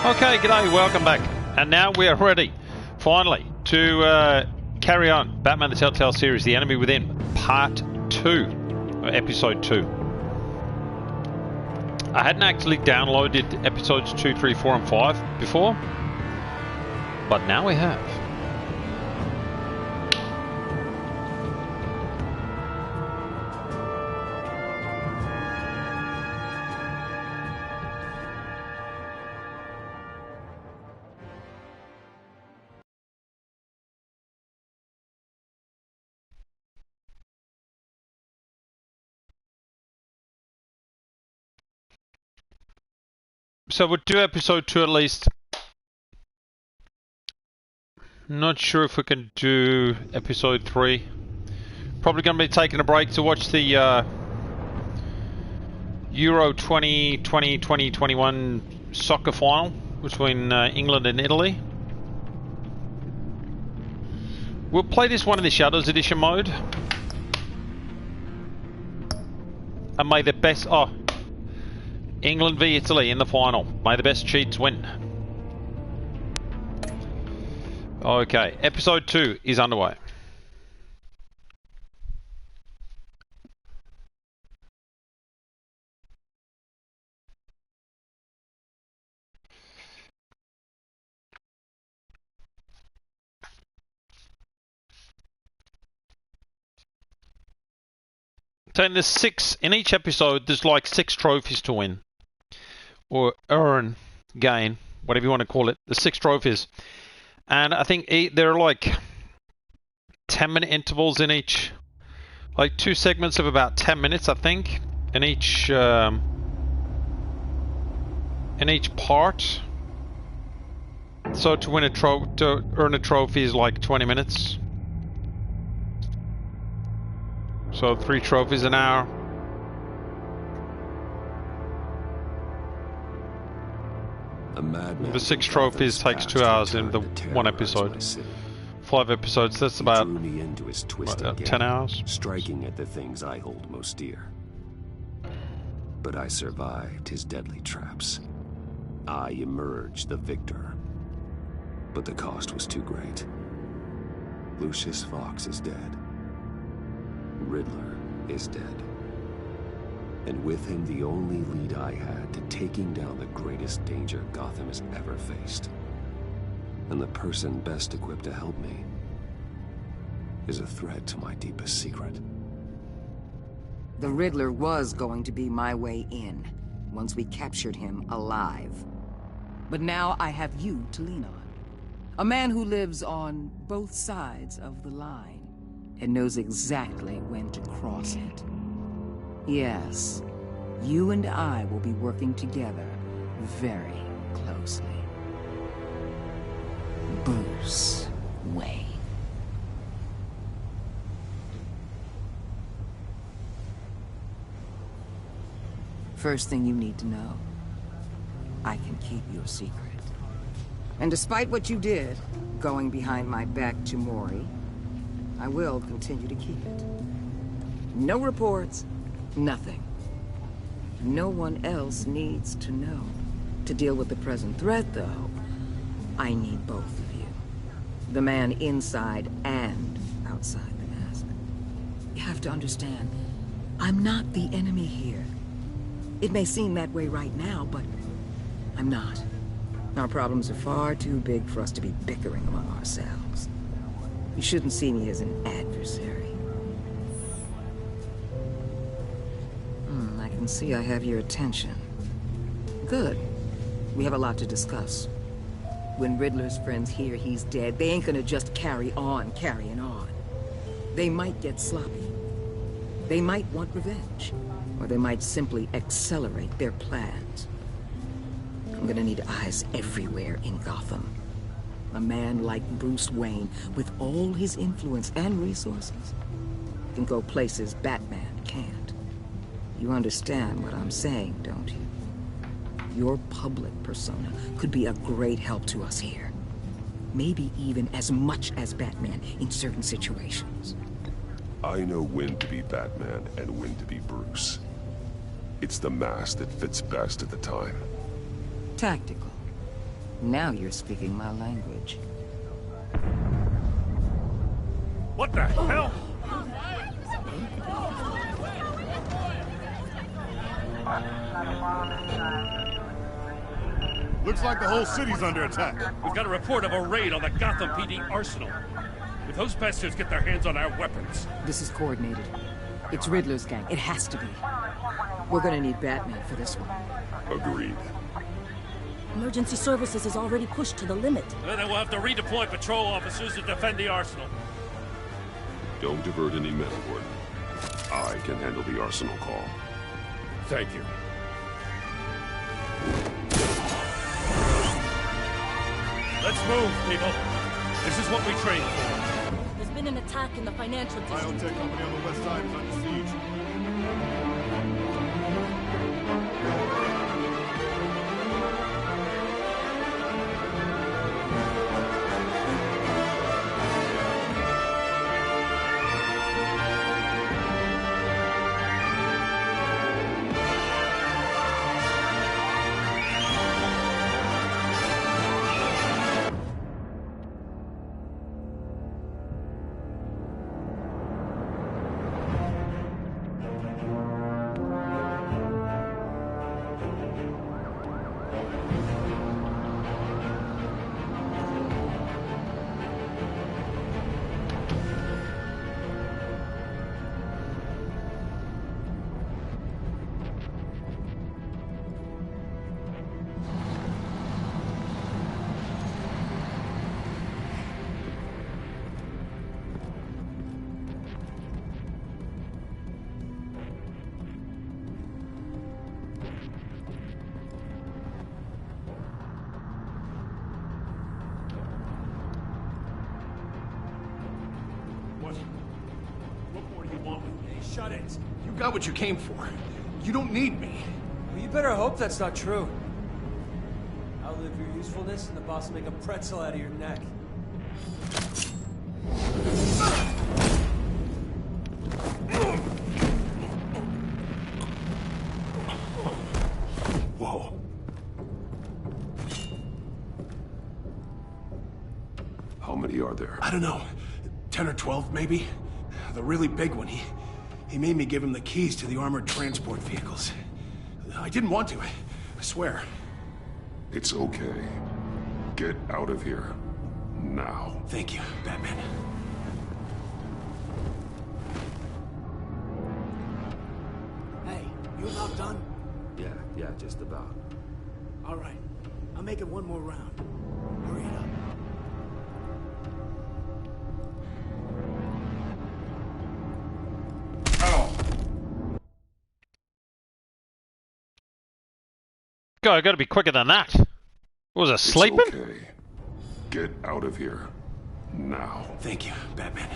Okay, g'day, welcome back. And now we are ready, finally, to carry on Batman the Telltale series, The Enemy Within, Part 2, or Episode 2. I hadn't actually downloaded Episodes 2, 3, 4 and 5 before, but now we have. So we'll do episode 2 at least. Not sure if we can do episode 3. Probably going to be taking a break to watch the Euro 2020-2021 soccer final between England and Italy. We'll play this one in the Shadows Edition mode. And may the best... Oh, England v Italy in the final. May the best cheats win. Okay, episode 2 is underway. So in each episode, there's like 6 trophies to win. Or earn, gain, whatever you want to call it. The 6 trophies. And I think there are like 10-minute intervals in each. Like 2 segments of about 10 minutes, I think. In each part. So to win to earn a trophy is like 20 minutes. So 3 trophies an hour. The 6 trophies takes 2 hours in the 1 episode. 5 episodes, that's about 10 hours. Striking at the things I hold most dear. But I survived his deadly traps. I emerged the victor. But the cost was too great. Lucius Fox is dead. Riddler is dead. And with him the only lead I had to taking down the greatest danger Gotham has ever faced. And the person best equipped to help me is a threat to my deepest secret. The Riddler was going to be my way in, once we captured him alive. But now I have you to lean on. A man who lives on both sides of the line and knows exactly when to cross it. Yes, you and I will be working together very closely. Bruce Wayne. First thing you need to know, I can keep your secret. And despite what you did, going behind my back to Mori, I will continue to keep it. No reports, nothing. No one else needs to know. To deal with the present threat, though, I need both of you. The man inside and outside the mask. You have to understand, I'm not the enemy here. It may seem that way right now, but I'm not. Our problems are far too big for us to be bickering among ourselves. You shouldn't see me as an adversary. I can see I have your attention. Good. We have a lot to discuss. When Riddler's friends hear he's dead, they ain't gonna just carry on carrying on. They might get sloppy. They might want revenge. Or they might simply accelerate their plans. I'm gonna need eyes everywhere in Gotham. A man like Bruce Wayne, with all his influence and resources, can go places Batman can't. You understand what I'm saying, don't you? Your public persona could be a great help to us here. Maybe even as much as Batman in certain situations. I know when to be Batman and when to be Bruce. It's the mask that fits best at the time. Tactical. Now you're speaking my language. What the hell? Looks like the whole city's under attack. We've got a report of a raid on the Gotham PD arsenal. If those bastards get their hands on our weapons... This is coordinated. It's Riddler's gang. It has to be. We're gonna need Batman for this one. Agreed. Emergency services is already pushed to the limit. Then we'll have to redeploy patrol officers to defend the arsenal. Don't divert any men, Gordon. I can handle the arsenal call. Thank you. Let's move, people. This is what we trained for. There's been an attack in the financial district. Biotech company on the west side is under siege. What more do you want with me? Shut it. You got what you came for. You don't need me. Well, you better hope that's not true. Outlive your usefulness and the boss will make a pretzel out of your neck. Whoa. How many are there? I don't know. 10 or 12, maybe? The really big one, he made me give him the keys to the armored transport vehicles. I didn't want to, I swear. It's okay. Get out of here. Now. Thank you, Batman. Hey, you about done? Yeah, just about. All right. I'll make it one more round. Hurry it up. I gotta be quicker than that. What was I, sleeping? It's okay. Get out of here. Now. Thank you, Batman.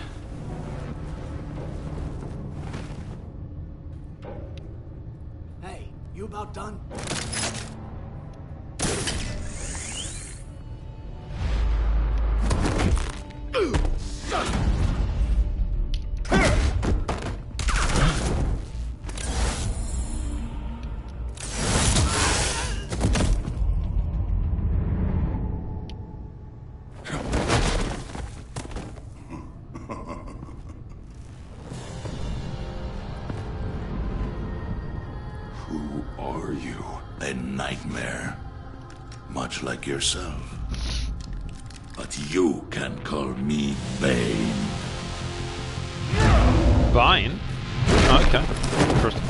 Hey, you about done? Who are you? A nightmare. Much like yourself. But you can call me Bane. Bane? Okay. Interesting.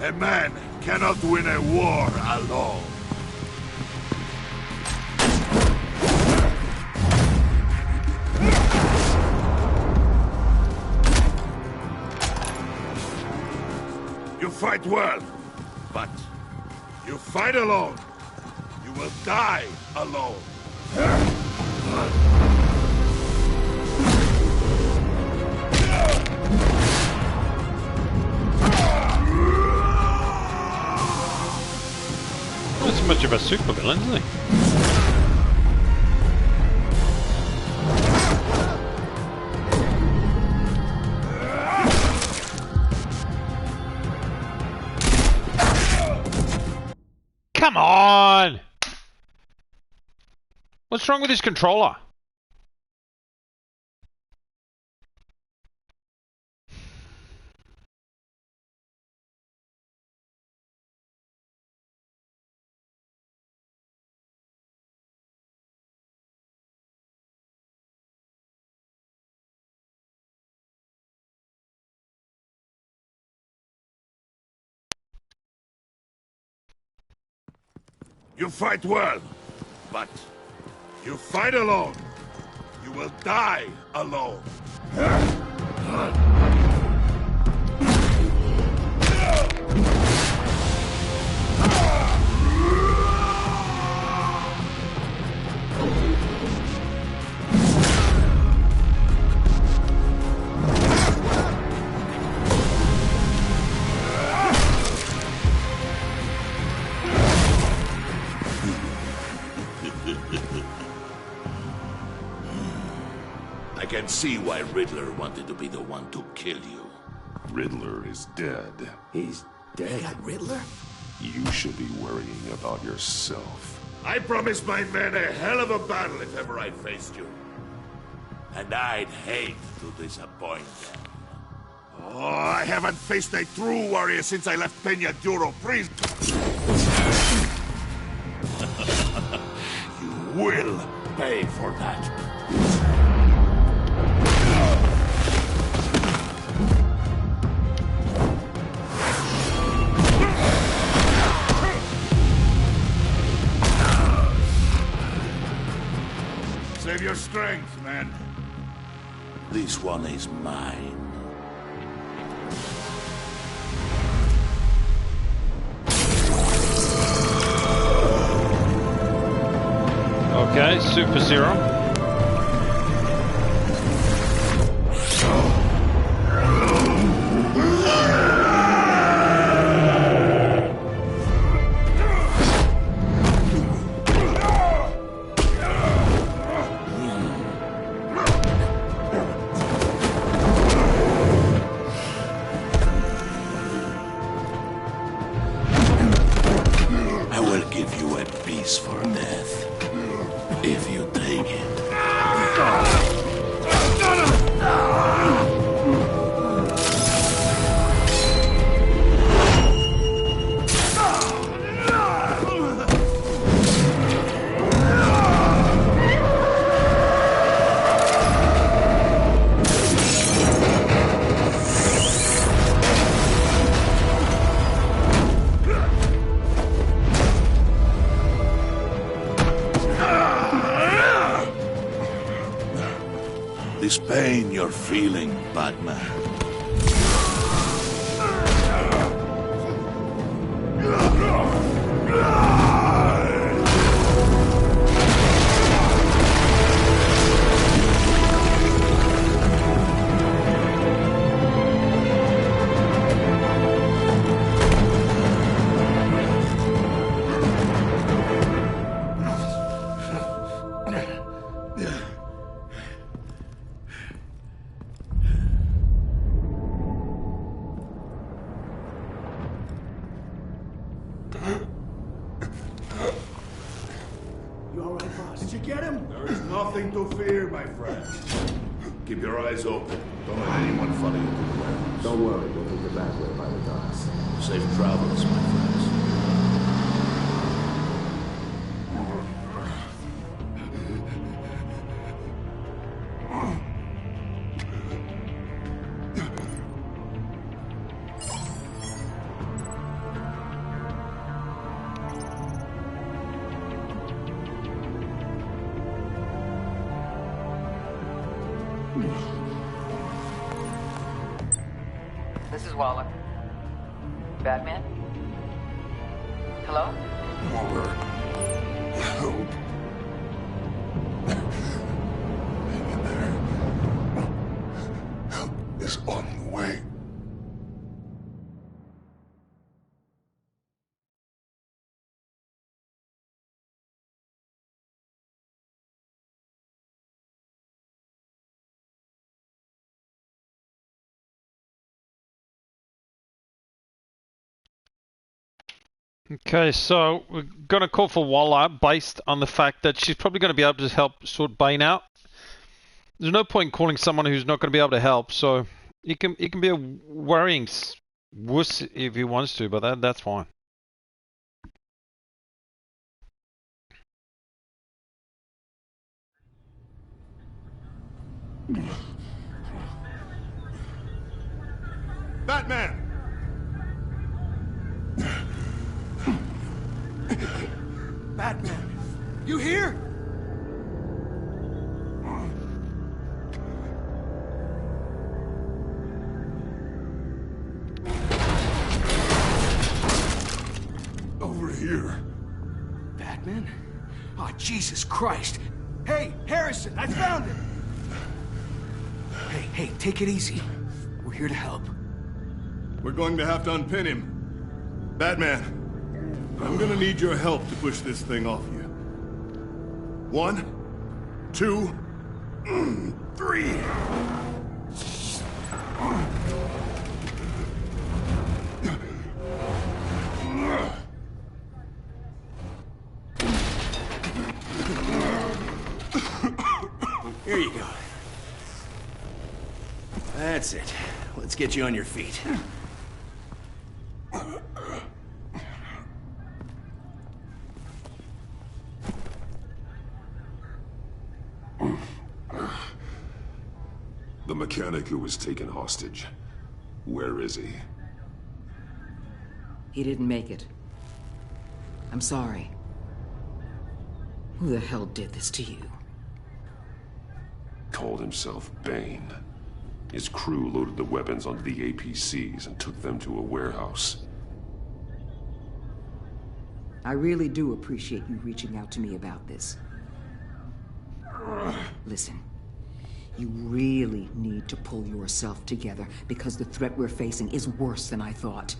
A man cannot win a war alone. You fight well, but you fight alone. You will die alone. Not so much of a supervillain, isn't he? Come on! What's wrong with this controller? You fight well, but you fight alone. You will die alone. I can see why Riddler wanted to be the one to kill you. Riddler is dead. He's dead. Riddler? You should be worrying about yourself. I promised my men a hell of a battle if ever I faced you. And I'd hate to disappoint them. Oh, I haven't faced a true warrior since I left Peña Duro prison. You will pay for that. Save your strength, man. This one is mine. Okay, Super Serum. I will give you a piece for death. If you take it. This pain you're feeling, Batman. You all right, boss? Did you get him? There is nothing to fear, my friend. Keep your eyes open. Don't let anyone follow you to the warehouse. Don't worry, we'll take the back way by the docks. Safe travels, my friends. This is Waller. Batman? Hello? Waller. Help. Hang in there. Help is on the way. Okay, so we're going to call for Walla based on the fact that she's probably going to be able to help sort Bane out. There's no point calling someone who's not going to be able to help, so he can be a worrying wuss if he wants to, but that's fine. Batman! Batman, you here? Over here. Batman? Oh, Jesus Christ. Hey, Harrison, I found him! Hey, take it easy. We're here to help. We're going to have to unpin him. Batman, I'm gonna need your help to push this thing off you. 1, 2, 3. Here you go. That's it. Let's get you on your feet. The mechanic who was taken hostage. Where is he? He didn't make it. I'm sorry. Who the hell did this to you? Called himself Bane. His crew loaded the weapons onto the APCs and took them to a warehouse. I really do appreciate you reaching out to me about this. Listen, you really need to pull yourself together because the threat we're facing is worse than I thought.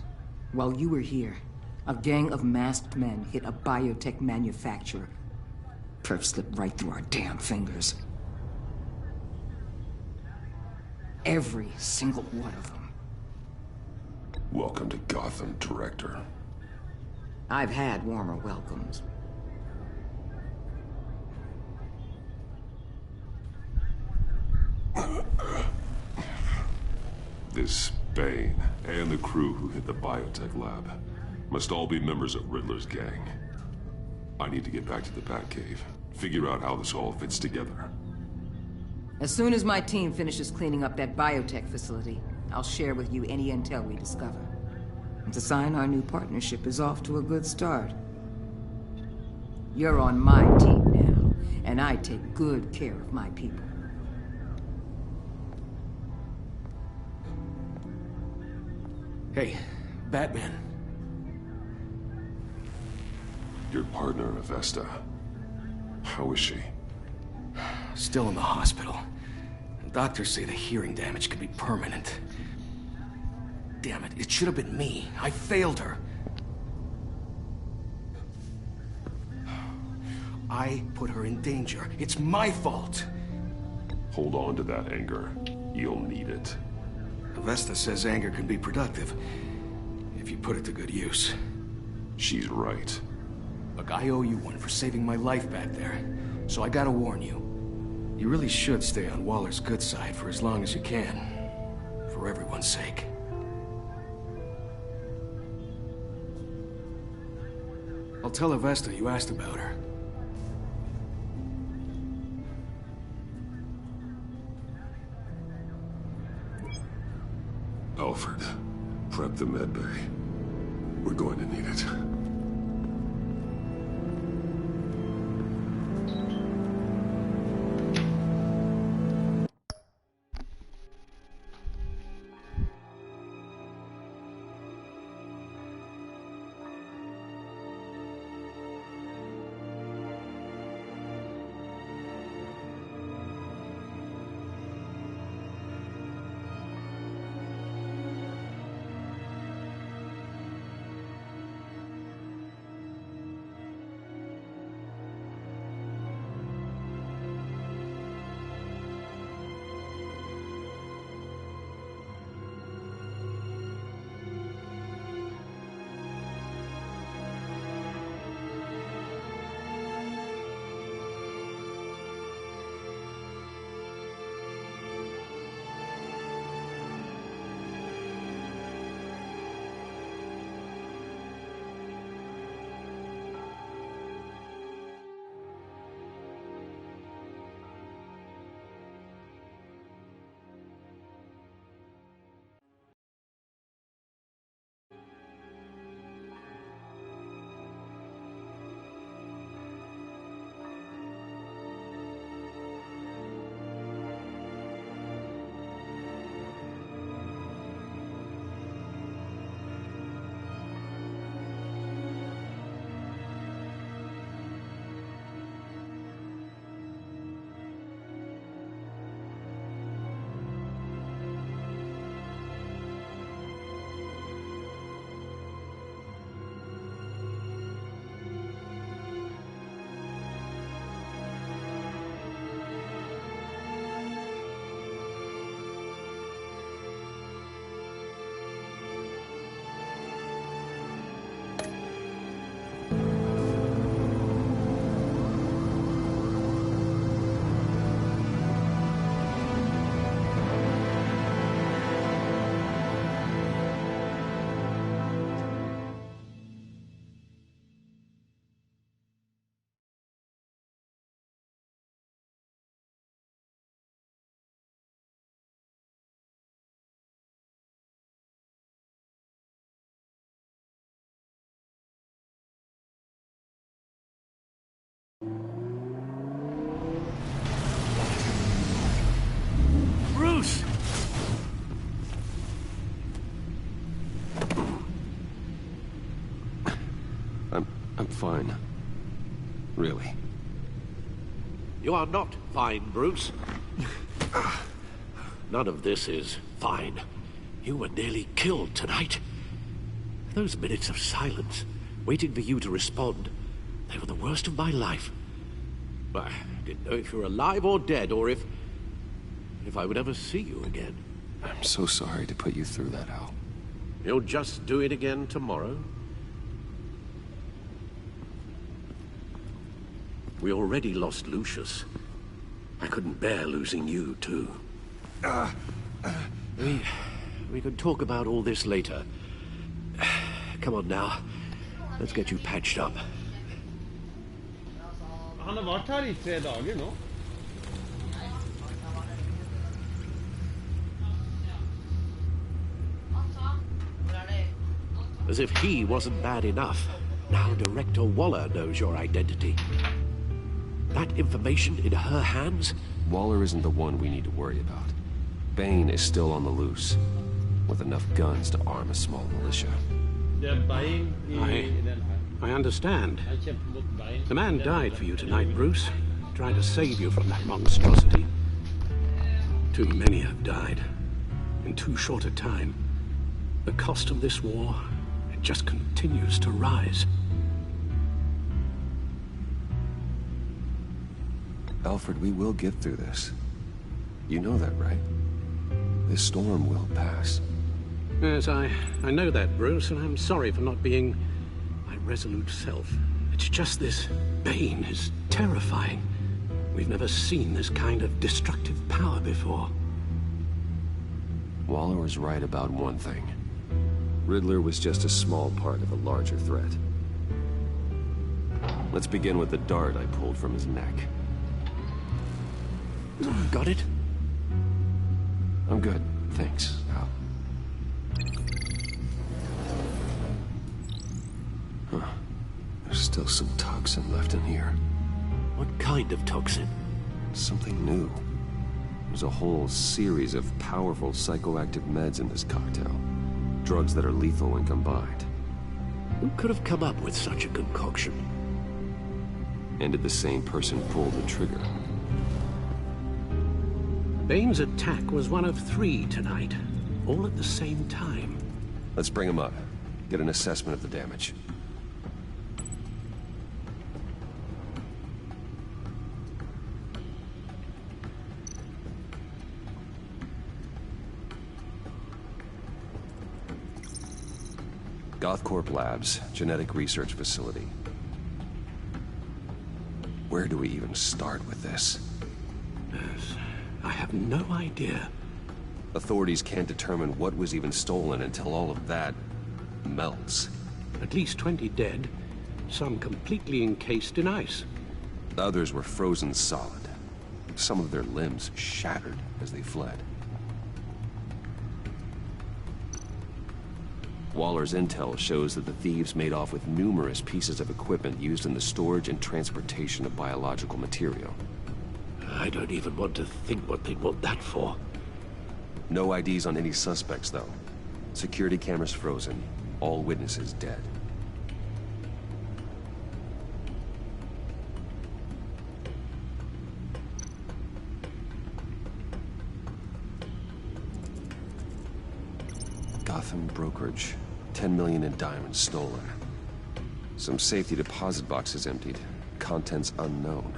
While you were here, a gang of masked men hit a biotech manufacturer. Perf slipped right through our damn fingers. Every single one of them. Welcome to Gotham, Director. I've had warmer welcomes. This Bane and the crew who hit the biotech lab must all be members of Riddler's gang. I need to get back to the Batcave, figure out how this all fits together. As soon as my team finishes cleaning up that biotech facility, I'll share with you any intel we discover. It's a sign our new partnership is off to a good start. You're on my team now, and I take good care of my people. Hey, Batman. Your partner, Avesta. How is she? Still in the hospital. Doctors say the hearing damage could be permanent. Damn it, it should have been me. I failed her. I put her in danger. It's my fault. Hold on to that anger. You'll need it. Avesta says anger can be productive, if you put it to good use. She's right. Look, I owe you one for saving my life back there, so I gotta warn you. You really should stay on Waller's good side for as long as you can. For everyone's sake. I'll tell Avesta you asked about her. Alfred, prep the medbay. We're going to need it. You are not fine, Bruce. None of this is fine. You were nearly killed tonight. Those minutes of silence, waiting for you to respond, they were the worst of my life. I didn't know if you were alive or dead, or if I would ever see you again. I'm so sorry to put you through that, Al. You'll just do it again tomorrow? We already lost Lucius. I couldn't bear losing you, too. We could talk about all this later. Come on now. Let's get you patched up. Han har varit här i 3 dagar nu. As if he wasn't bad enough. Now Director Waller knows your identity. That information in her hands? Waller isn't the one we need to worry about. Bane is still on the loose, with enough guns to arm a small militia. I understand. The man died for you tonight, Bruce. Trying to save you from that monstrosity. Too many have died. In too short a time. The cost of this war, it just continues to rise. Alfred, we will get through this. You know that, right? This storm will pass. Yes, I know that, Bruce, and I'm sorry for not being my resolute self. It's just this Bane is terrifying. We've never seen this kind of destructive power before. Waller was right about one thing. Riddler was just a small part of a larger threat. Let's begin with the dart I pulled from his neck. Got it? I'm good, thanks, Al. Huh. There's still some toxin left in here. What kind of toxin? Something new. There's a whole series of powerful psychoactive meds in this cocktail. Drugs that are lethal when combined. Who could have come up with such a concoction? And did the same person pull the trigger? Bane's attack was one of 3 tonight, all at the same time. Let's bring him up. Get an assessment of the damage. Gothcorp Labs, genetic research facility. Where do we even start with this? Yes, I have no idea. Authorities can't determine what was even stolen until all of that melts. At least 20 dead, some completely encased in ice. Others were frozen solid. Some of their limbs shattered as they fled. Waller's intel shows that the thieves made off with numerous pieces of equipment used in the storage and transportation of biological material. I don't even want to think what they'd want that for. No IDs on any suspects, though. Security cameras frozen. All witnesses dead. Gotham brokerage. 10 million in diamonds stolen. Some safety deposit boxes emptied. Contents unknown.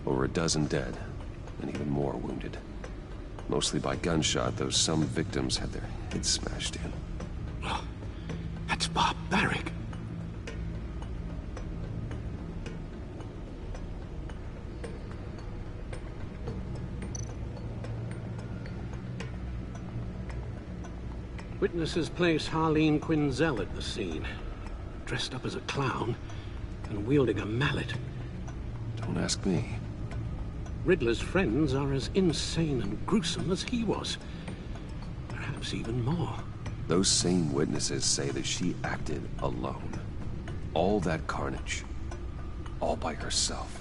Over a dozen dead, and even more wounded. Mostly by gunshot, though some victims had their heads smashed in. Oh, that's barbaric. Witnesses place Harleen Quinzel at the scene, dressed up as a clown and wielding a mallet. Don't ask me. Riddler's friends are as insane and gruesome as he was. Perhaps even more. Those same witnesses say that she acted alone. All that carnage. All by herself.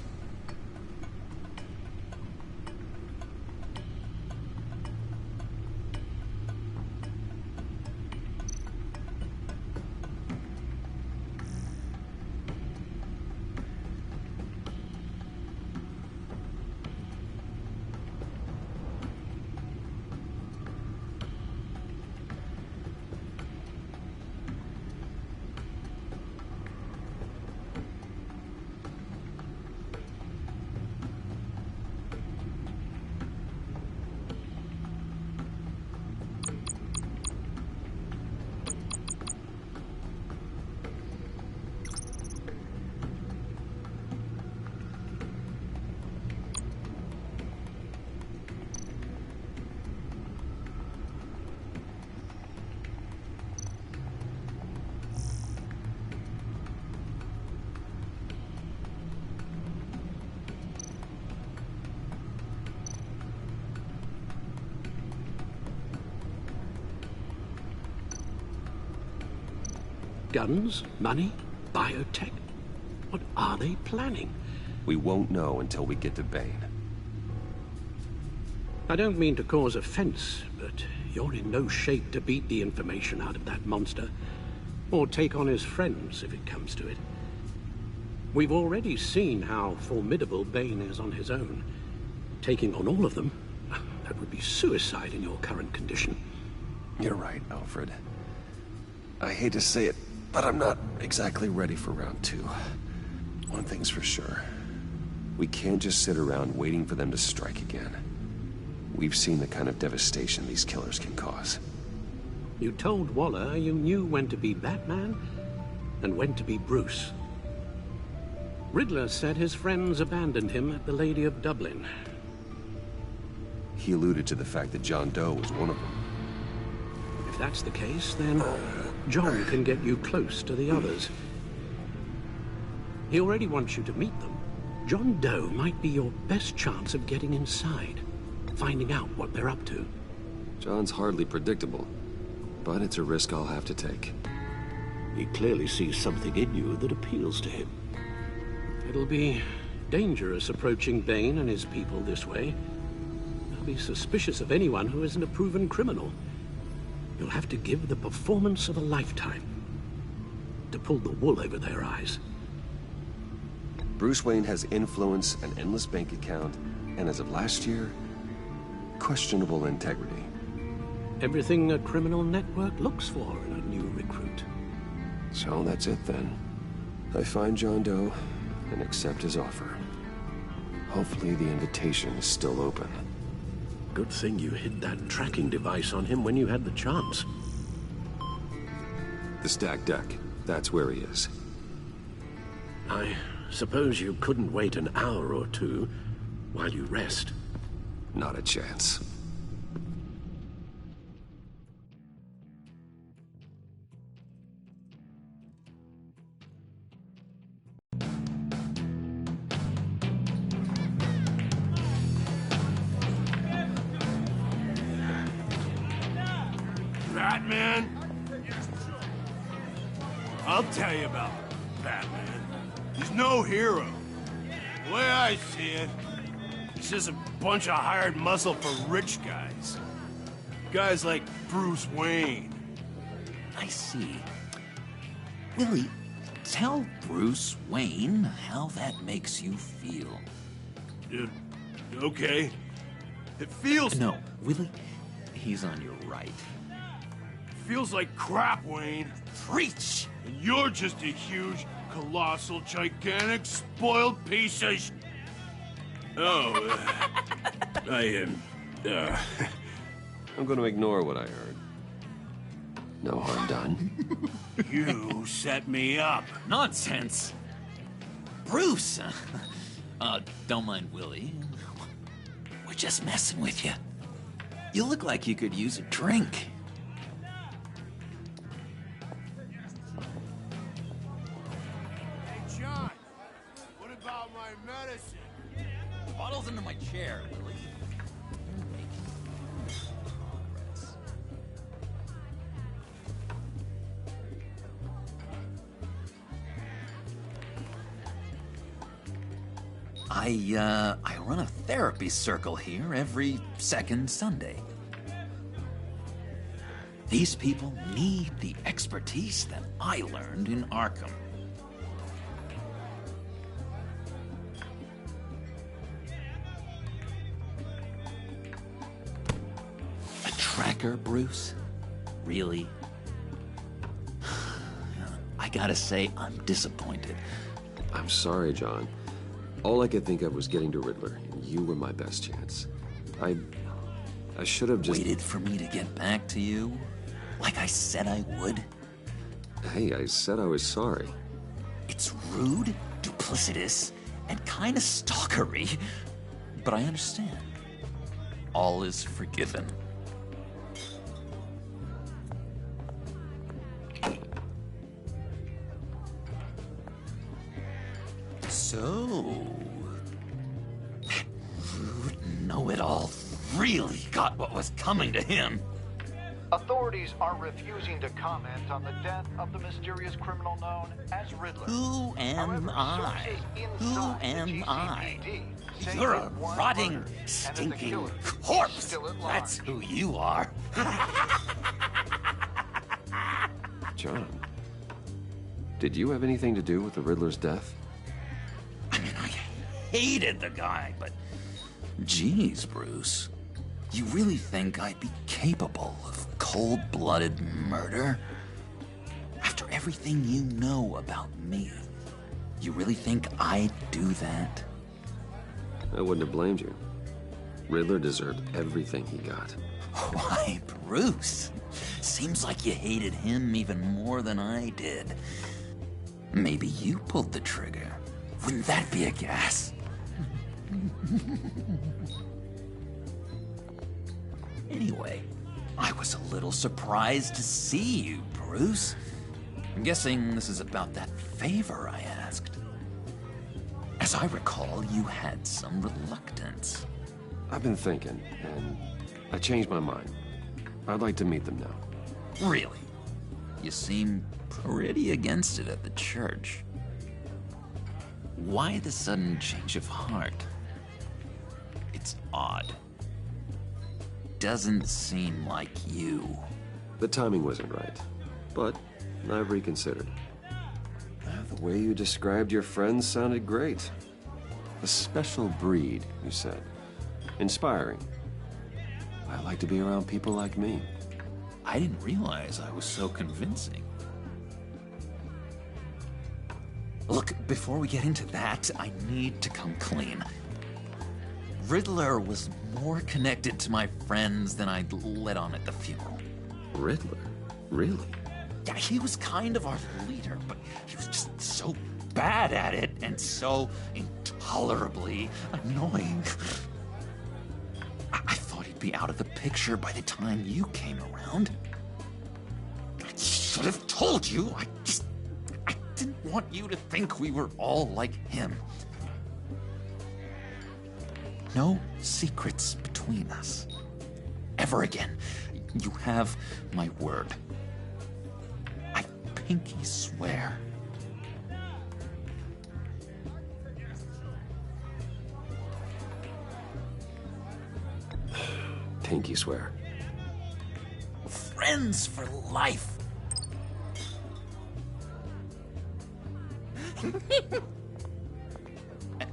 Guns? Money? Biotech? What are they planning? We won't know until we get to Bane. I don't mean to cause offense, but you're in no shape to beat the information out of that monster, or take on his friends if it comes to it. We've already seen how formidable Bane is on his own. Taking on all of them, that would be suicide in your current condition. You're right, Alfred. I hate to say it, but I'm not exactly ready for round 2. One thing's for sure. We can't just sit around waiting for them to strike again. We've seen the kind of devastation these killers can cause. You told Waller you knew when to be Batman and when to be Bruce. Riddler said his friends abandoned him at the Lady of Dublin. He alluded to the fact that John Doe was one of them. If that's the case, then John can get you close to the others. He already wants you to meet them. John Doe might be your best chance of getting inside, finding out what they're up to. John's hardly predictable, but it's a risk I'll have to take. He clearly sees something in you that appeals to him. It'll be dangerous approaching Bane and his people this way. They'll be suspicious of anyone who isn't a proven criminal. You'll have to give the performance of a lifetime to pull the wool over their eyes. Bruce Wayne has influence, an endless bank account, and as of last year, questionable integrity. Everything a criminal network looks for in a new recruit. So that's it then. I find John Doe and accept his offer. Hopefully the invitation is still open. Good thing you hid that tracking device on him when you had the chance. The stacked deck, that's where he is. I suppose you couldn't wait an hour or two while you rest? Not a chance. Batman? I'll tell you about Batman. He's no hero. The way I see it, he's just a bunch of hired muscle for rich guys. Guys like Bruce Wayne. I see. Willie, tell Bruce Wayne how that makes you feel. Okay. It feels... No, Willie, he's on your right. Feels like crap, Wayne. Preach! And you're just a huge, colossal, gigantic, spoiled piece of I'm gonna ignore what I heard. No harm done. You set me up. Nonsense! Bruce! Don't mind Willie. We're just messing with you. You look like you could use a drink. John, what about my medicine? Bottle's under my chair, Willie. I run a therapy circle here every second Sunday. These people need the expertise that I learned in Arkham. A tracker, Bruce? Really? I gotta say, I'm disappointed. I'm sorry, John. All I could think of was getting to Riddler, and you were my best chance. I should have just... Waited for me to get back to you? Like I said I would? Hey, I said I was sorry. It's rude, duplicitous, and kinda stalkery. But I understand. All is forgiven. So... that rude know-it-all really got what was coming to him. Authorities are refusing to comment on the death of the mysterious criminal known as Riddler. Who am I? Who am I? You're a rotting, stinking corpse. That's who you are. John, did you have anything to do with the Riddler's death? I mean, I hated the guy, but... Geez, Bruce. You really think I'd be capable of cold-blooded murder? After everything you know about me, you really think I'd do that? I wouldn't have blamed you. Riddler deserved everything he got. Why, Bruce? Seems like you hated him even more than I did. Maybe you pulled the trigger. Wouldn't that be a gas? Anyway, I was a little surprised to see you, Bruce. I'm guessing this is about that favor I asked. As I recall, you had some reluctance. I've been thinking, and I changed my mind. I'd like to meet them now. Really? You seem pretty against it at the church. Why the sudden change of heart? It's odd. Doesn't seem like you. The timing wasn't right, but I've reconsidered. The way you described your friends sounded great. A special breed, you said. Inspiring. I like to be around people like me. I didn't realize I was so convincing. Look, before we get into that, I need to come clean. Riddler was more connected to my friends than I'd let on at the funeral. Riddler? Really? Yeah, he was kind of our leader, but he was just so bad at it and so intolerably annoying. I thought he'd be out of the picture by the time you came around. I should have told you. I didn't want you to think we were all like him. No secrets between us. Ever again. You have my word. I pinky swear. Pinky swear. Friends for life.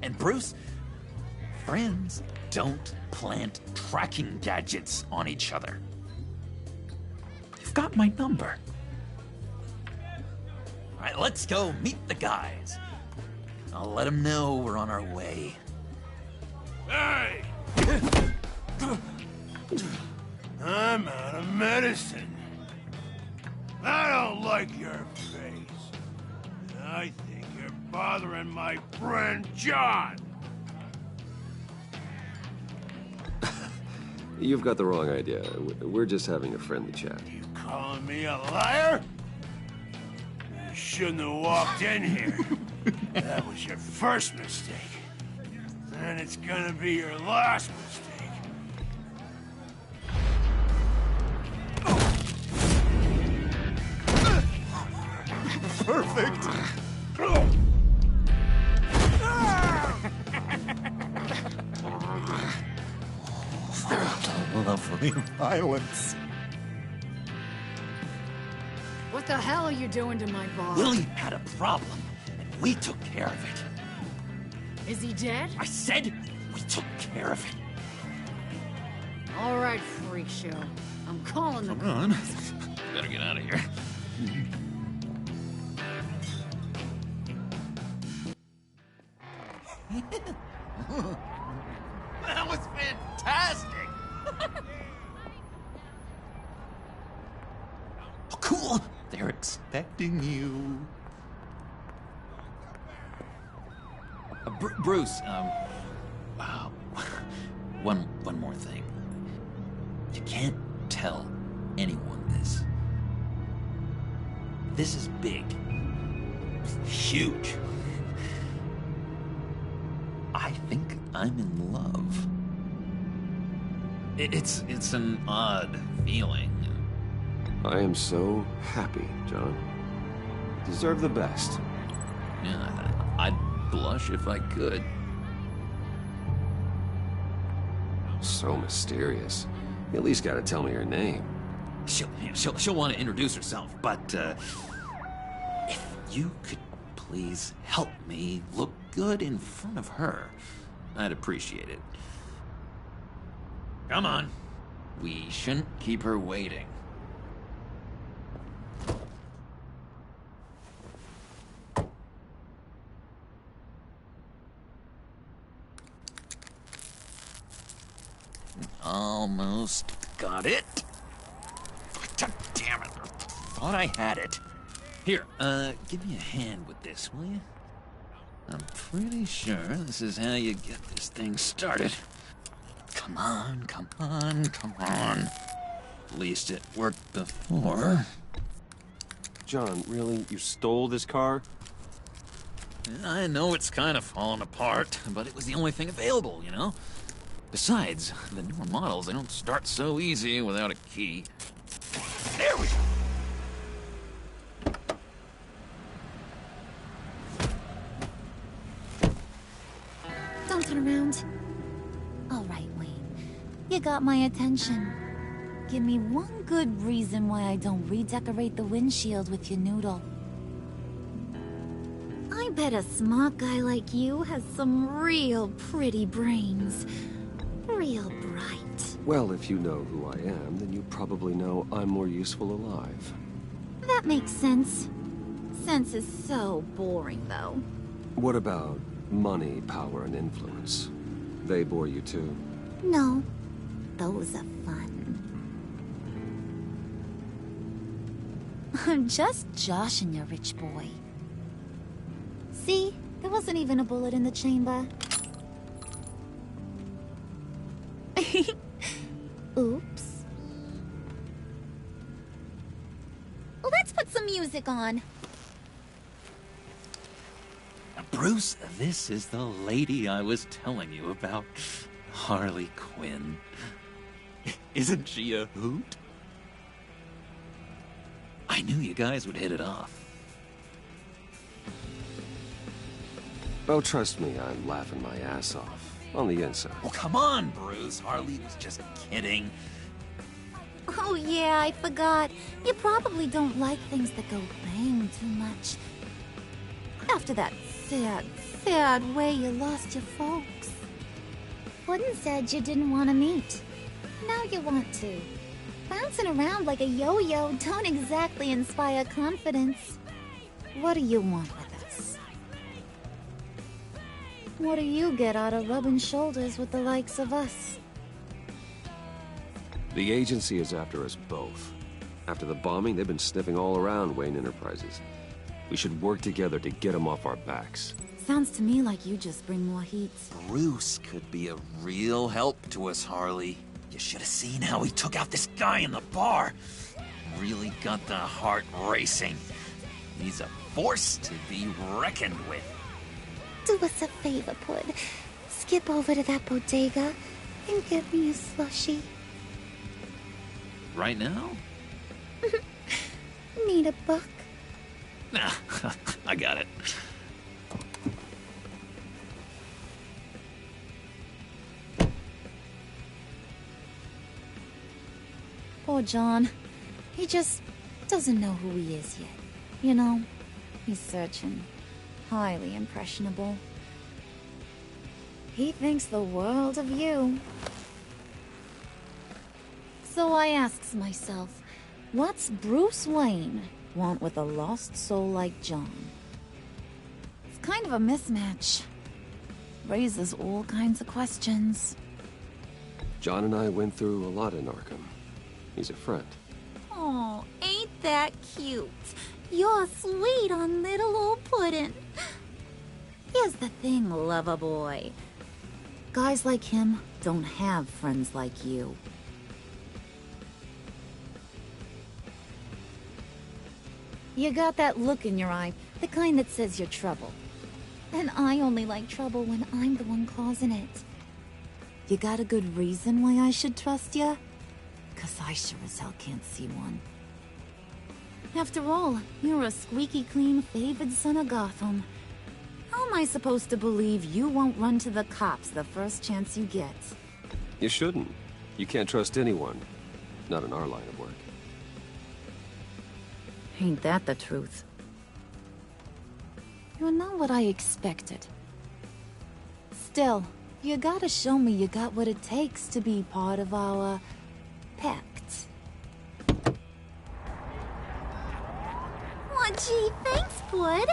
And Bruce, friends don't plant tracking gadgets on each other. You've got my number. All right, let's go meet the guys. I'll let them know we're on our way. Hey! I'm out of medicine. I don't like your face. And I think you're bothering my friend John. You've got the wrong idea. We're just having a friendly chat. You calling me a liar? You shouldn't have walked in here. That was your first mistake. And it's gonna be your last mistake. Perfect! Lovely violence. What the hell are you doing to my boss? Willie had a problem, and we took care of it. Is he dead? I said we took care of it. All right, freak show. I'm calling the... Come on. Better get out of here. That was fantastic! Oh, cool! They're expecting you. Bruce, one more thing. You can't tell anyone this. This is big. Huge. I think I'm in love. It's an odd feeling. I am so happy, John. Deserve the best. Yeah, I'd blush if I could. So mysterious. You at least gotta tell me her name. She'll want to introduce herself, but if you could please help me look good in front of her, I'd appreciate it. Come on. We shouldn't keep her waiting. Almost got it. God damn it. Thought I had it. Here, give me a hand with this, will you? I'm pretty sure this is how you get this thing started. Come on, come on, come on. At least it worked before. John, really? You stole this car? I know it's kind of falling apart, but it was the only thing available, you know? Besides, the newer models, they don't start so easy without a key. There we go! Don't turn around. All right, Wayne. You got my attention. Give me one good reason why I don't redecorate the windshield with your noodle. I bet a smart guy like you has some real pretty brains. Real bright. Well, if you know who I am, then you probably know I'm more useful alive. That makes sense. Sense is so boring, though. What about money, power, and influence? They bore you too? No. Those are fun. I'm just joshing you, rich boy. See? There wasn't even a bullet in the chamber. Oops. Let's put some music on. Bruce, this is the lady I was telling you about. Harley Quinn. Isn't she a hoot? I knew you guys would hit it off. Oh, trust me, I'm laughing my ass off. On the inside. Oh, come on, Bruce. Harley was just kidding. Oh yeah, I forgot. You probably don't like things that go bang too much. After that sad way you lost your folks. Puddin' said you didn't want to meet. Now you want to. Bouncing around like a yo-yo don't exactly inspire confidence. What do you want with us? What do you get out of rubbing shoulders with the likes of us? The agency is after us both. After the bombing, they've been sniffing all around Wayne Enterprises. We should work together to get them off our backs. Sounds to me like you just bring more heat. Bruce could be a real help to us, Harley. You should have seen how he took out this guy in the bar. Really got the heart racing. He's a force to be reckoned with. Do us a favor, Pud. Skip over to that bodega and get me a slushie. Right now? Need a buck? Nah, I got it. Poor John. He just doesn't know who he is yet. You know, he's searching. Highly impressionable. He thinks the world of you. So I asks myself, what's Bruce Wayne want with a lost soul like John? It's kind of a mismatch. Raises all kinds of questions. John and I went through a lot in Arkham. He's a friend. Oh, ain't that cute? You're sweet on little old Puddin'. Here's the thing, lover boy. Guys like him don't have friends like you. You got that look in your eye, the kind that says you're trouble. And I only like trouble when I'm the one causing it. You got a good reason why I should trust you? 'Cause I sure as hell can't see one. After all, you're a squeaky clean favored son of Gotham. How am I supposed to believe you won't run to the cops the first chance you get? You shouldn't. You can't trust anyone. Not in our line of work. Ain't that the truth? You're not what I expected. Still, you gotta show me you got what it takes to be part of our... pact. Aw, gee, thanks, Bud.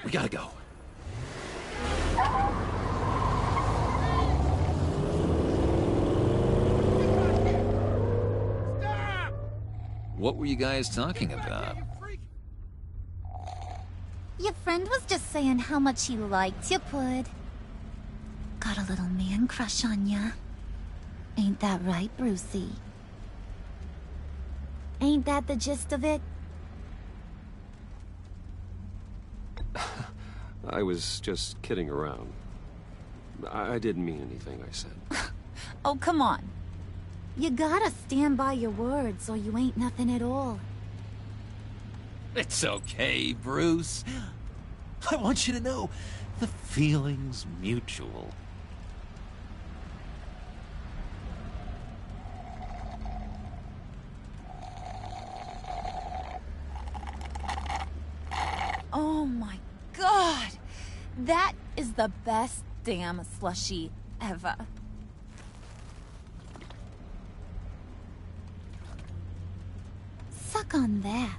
We gotta go. What were you guys talking about? Your friend was just saying how much he liked you, Bud. Got a little man crush on ya. Ain't that right, Brucey? Ain't that the gist of it? I was just kidding around. I didn't mean anything I said. Oh, come on. You gotta stand by your words or you ain't nothing at all. It's okay, Bruce. I want you to know the feeling's mutual. Oh my god! That is the best damn slushie ever. Suck on that.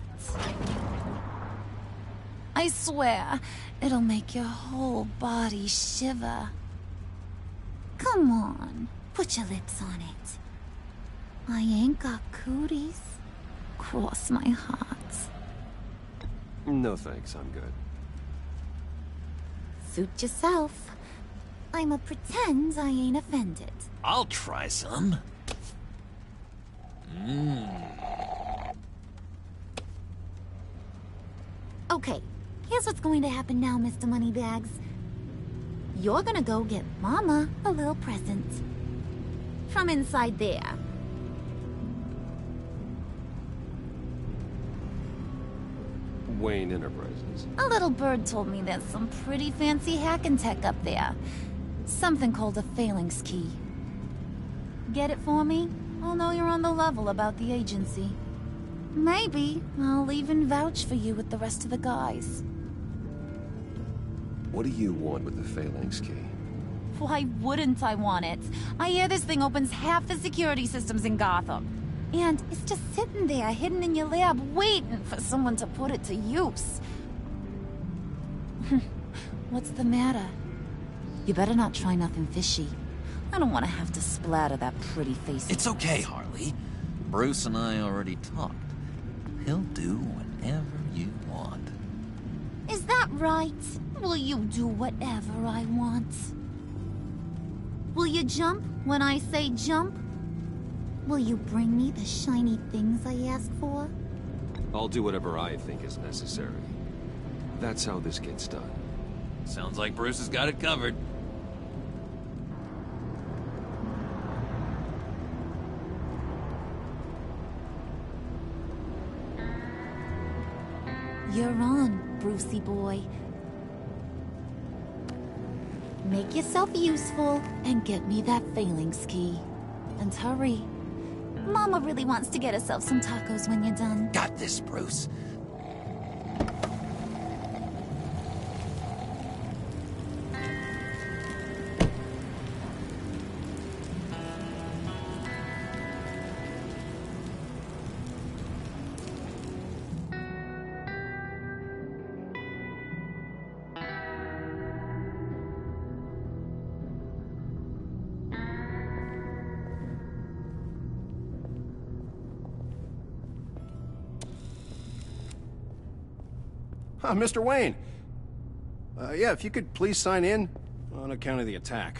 I swear, it'll make your whole body shiver. Come on, put your lips on it. I ain't got cooties. Cross my heart. No thanks, I'm good. Suit yourself. I'ma pretend I ain't offended. I'll try some. Okay, here's what's going to happen now, Mr. Moneybags. You're gonna go get Mama a little present. From inside there. Wayne Enterprises. A little bird told me there's some pretty fancy hacking tech up there. Something called a phalanx key. Get it for me? I'll know you're on the level about the agency. Maybe I'll even vouch for you with the rest of the guys. What do you want with the phalanx key? Why wouldn't I want it? I hear this thing opens half the security systems in Gotham. And it's just sitting there, hidden in your lab, waiting for someone to put it to use. What's the matter? You better not try nothing fishy. I don't want to have to splatter that pretty face. It's okay, Harley. Bruce and I already talked. He'll do whatever you want. Is that right? Will you do whatever I want? Will you jump when I say jump? Will you bring me the shiny things I ask for? I'll do whatever I think is necessary. That's how this gets done. Sounds like Bruce has got it covered. You're on, Brucey boy. Make yourself useful and get me that phalanx key. And hurry. Mama really wants to get herself some tacos when you're done. Got this, Bruce. Mr. Wayne. Yeah, if you could please sign in on account of the attack.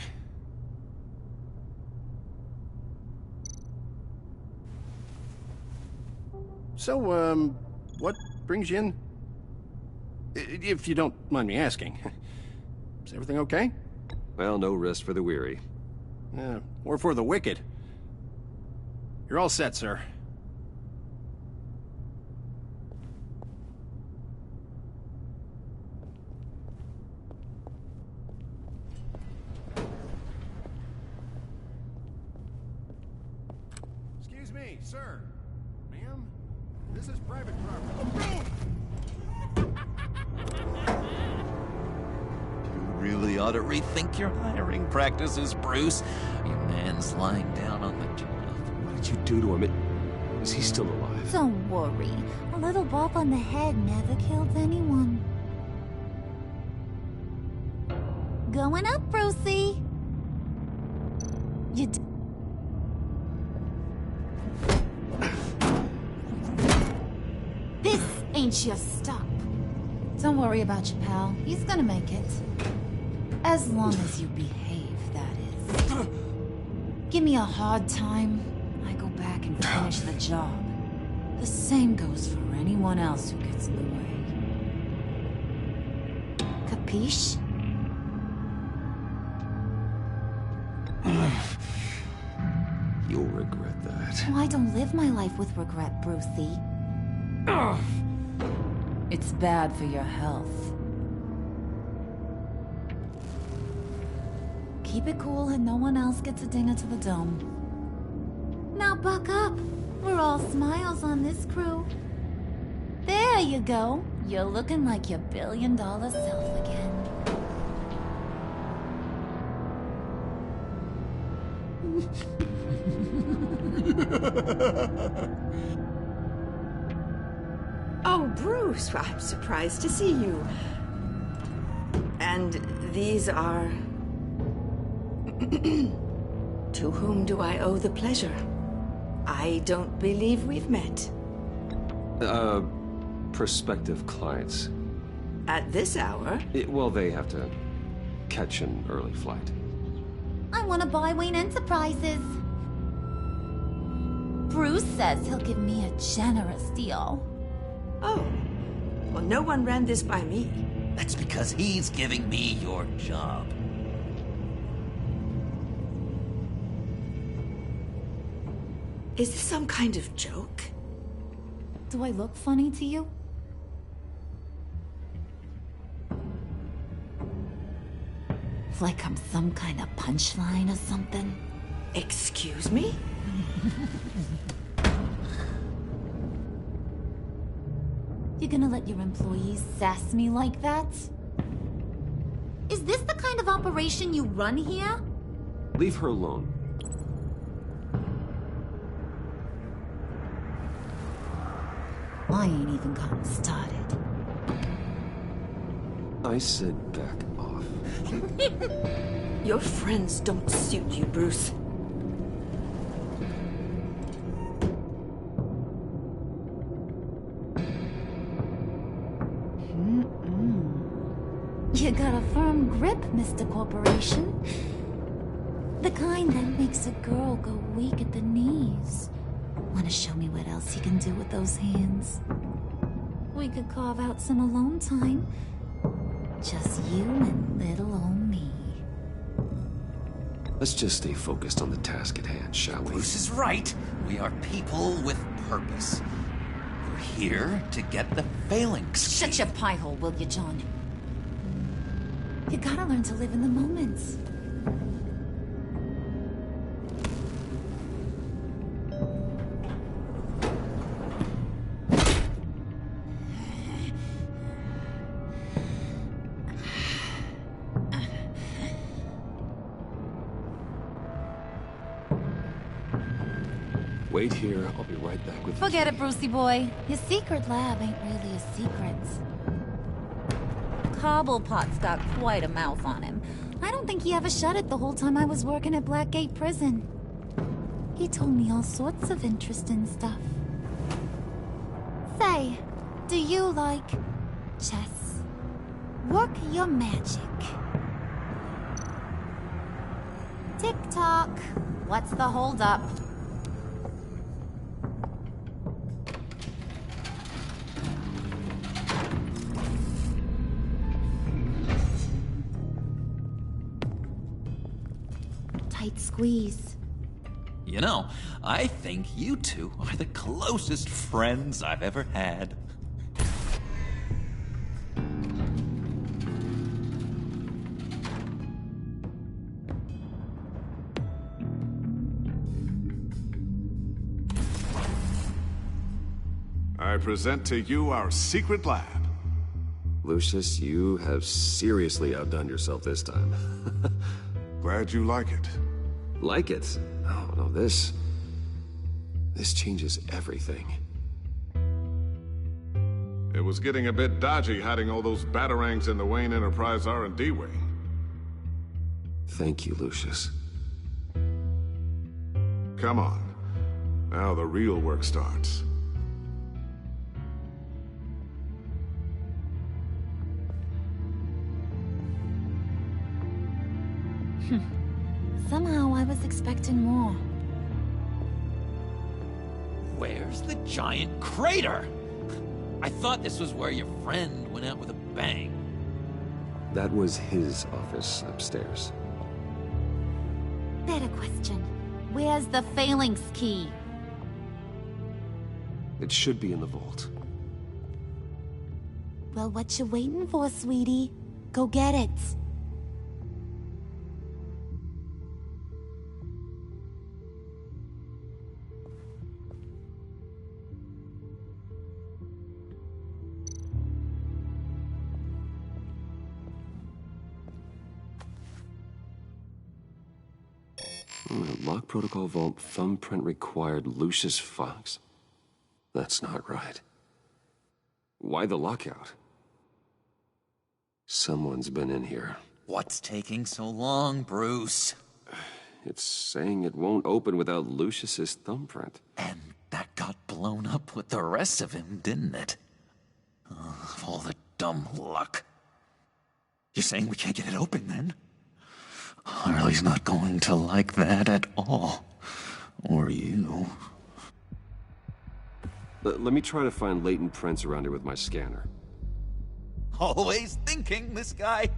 So, what brings you in? If you don't mind me asking. Is everything okay? Well, no rest for the weary. Yeah, or for the wicked. You're all set, sir. Hey, sir. Ma'am, this is private property. You really ought to rethink your hiring practices, Bruce. Your man's lying down on the job. What did you do to him? Is he still alive? Don't worry. A little bump on the head never killed anyone. Going up, Brucey. You This ain't your stop. Don't worry about your pal. He's gonna make it. As long as you behave, that is. Give me a hard time, I go back and finish the job. The same goes for anyone else who gets in the way. Capiche? You'll regret that. Oh, I don't live my life with regret, Brucey. It's bad for your health. Keep it cool and no one else gets a dinger to the dome. Now buck up. We're all smiles on this crew. There you go. You're looking like your billion-dollar self again. Oh, Bruce, I'm surprised to see you. And these are... To whom do I owe the pleasure? I don't believe we've met. Prospective clients. At this hour? Well, they have to catch an early flight. I want to buy Wayne Enterprises. Bruce says he'll give me a generous deal. Oh. Well, no one ran this by me. That's because he's giving me your job. Is this some kind of joke? Do I look funny to you? Like I'm some kind of punchline or something? Excuse me? You gonna let your employees sass me like that? Is this the kind of operation you run here? Leave her alone. I ain't even gotten started. I said back off. Your friends don't suit you, Bruce. You got a firm grip, Mr. Corporation. The kind that makes a girl go weak at the knees. Wanna show me what else you can do with those hands? We could carve out some alone time. Just you and little old me. Let's just stay focused on the task at hand, shall we? Bruce is right. We are people with purpose. We're here to get the phalanx. Shut your pie hole, will you, John? You gotta learn to live in the moment. Wait here. I'll be right back with you. Forget it, Brucey boy. Your secret lab ain't really a secret. Cobblepot's got quite a mouth on him. I don't think he ever shut it the whole time I was working at Blackgate Prison. He told me all sorts of interesting stuff. Say, do you like chess? Work your magic. Tick-tock. What's the holdup? Tight squeeze. You know, I think you two are the closest friends I've ever had. I present to you our secret lab. Lucius, you have seriously outdone yourself this time. Glad you like it. Like it? Oh, no, this changes everything. It was getting a bit dodgy hiding all those batarangs in the Wayne Enterprise R&D wing. Thank you, Lucius. Come on. Now the real work starts. Somehow I was expecting more. Where's the giant crater? I thought this was where your friend went out with a bang. That was his office upstairs. Better question. Where's the phalanx key? It should be in the vault. Well, what you waiting for, sweetie? Go get it. Lock protocol vault thumbprint required Lucius Fox. That's not right. Why the lockout? Someone's been in here. What's taking so long, Bruce? It's saying it won't open without Lucius's thumbprint. And that got blown up with the rest of him, didn't it? All the dumb luck. You're saying we can't get it open, then? Harley's not going to like that at all. Or you. Let me try to find latent prints around here with my scanner. Always thinking, this guy.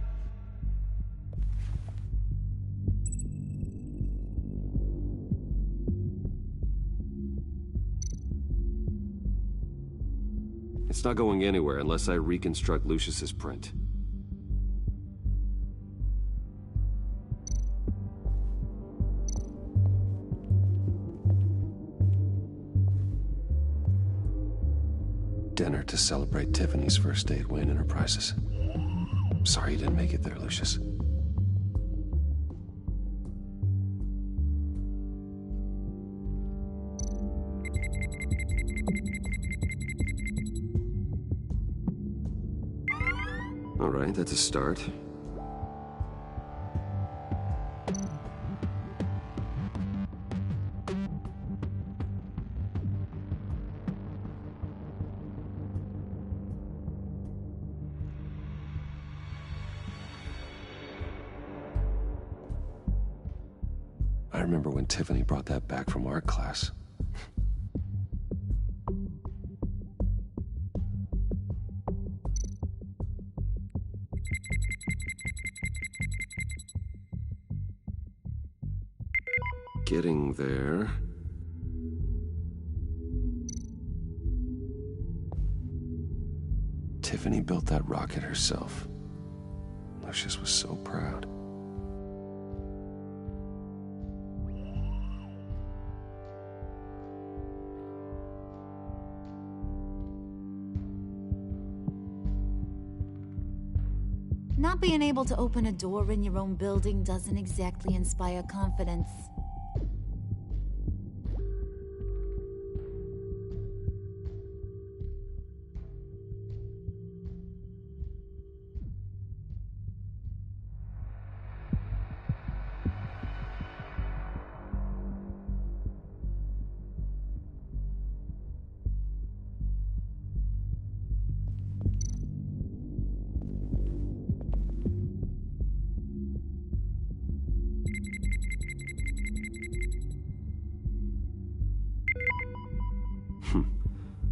It's not going anywhere unless I reconstruct Lucius's print. Dinner to celebrate Tiffany's first day at Wayne Enterprises. Sorry you didn't make it there, Lucius. All right, that's a start. I remember when Tiffany brought that back from art class. Getting there. Tiffany built that rocket herself. Lucius was so proud. Not being able to open a door in your own building doesn't exactly inspire confidence.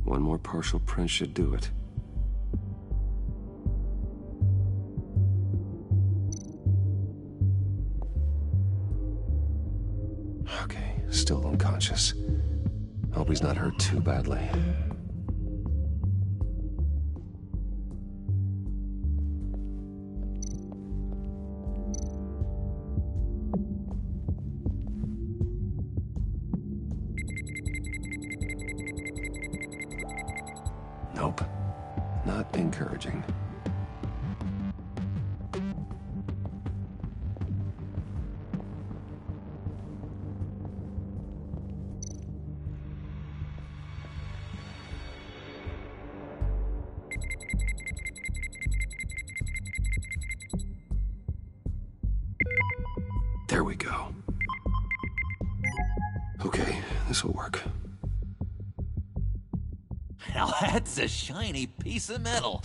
One more partial print should do it. Okay, still unconscious. Hope he's not hurt too badly. Nope. Not encouraging. There we go. Okay, this will work. Now that's a shiny piece of metal.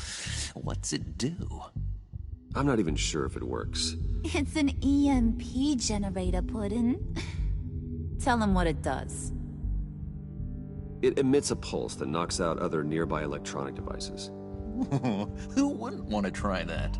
What's it do? I'm not even sure if it works. It's an EMP generator, Puddin'. Tell him what it does. It emits a pulse that knocks out other nearby electronic devices. Who wouldn't want to try that?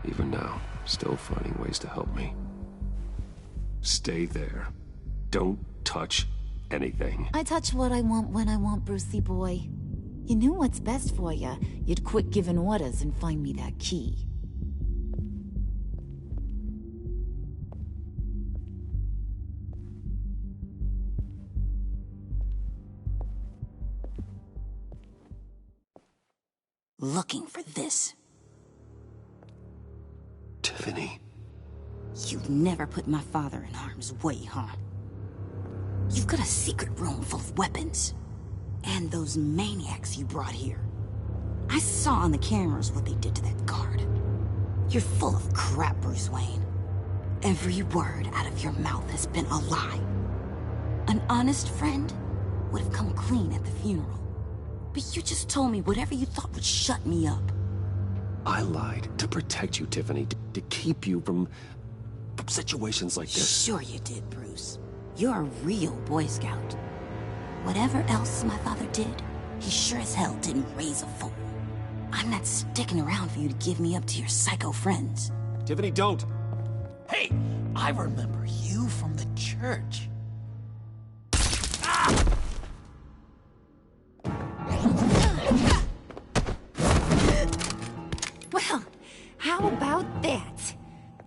Even now, still finding ways to help me. Stay there. Don't touch anything. I touch what I want when I want, Brucey boy. You knew what's best for you. You'd quit giving orders and find me that key. Looking for this. Tiffany. You've never put my father in harm's way, huh? You've got a secret room full of weapons. And those maniacs you brought here. I saw on the cameras what they did to that guard. You're full of crap, Bruce Wayne. Every word out of your mouth has been a lie. An honest friend would have come clean at the funeral. But you just told me whatever you thought would shut me up. I lied to protect you, Tiffany, to keep you from situations like this. Sure you did, Bruce. You're a real Boy Scout. Whatever else my father did, he sure as hell didn't raise a fool. I'm not sticking around for you to give me up to your psycho friends. Tiffany, don't! Hey, I remember you from the church. Well, how about that?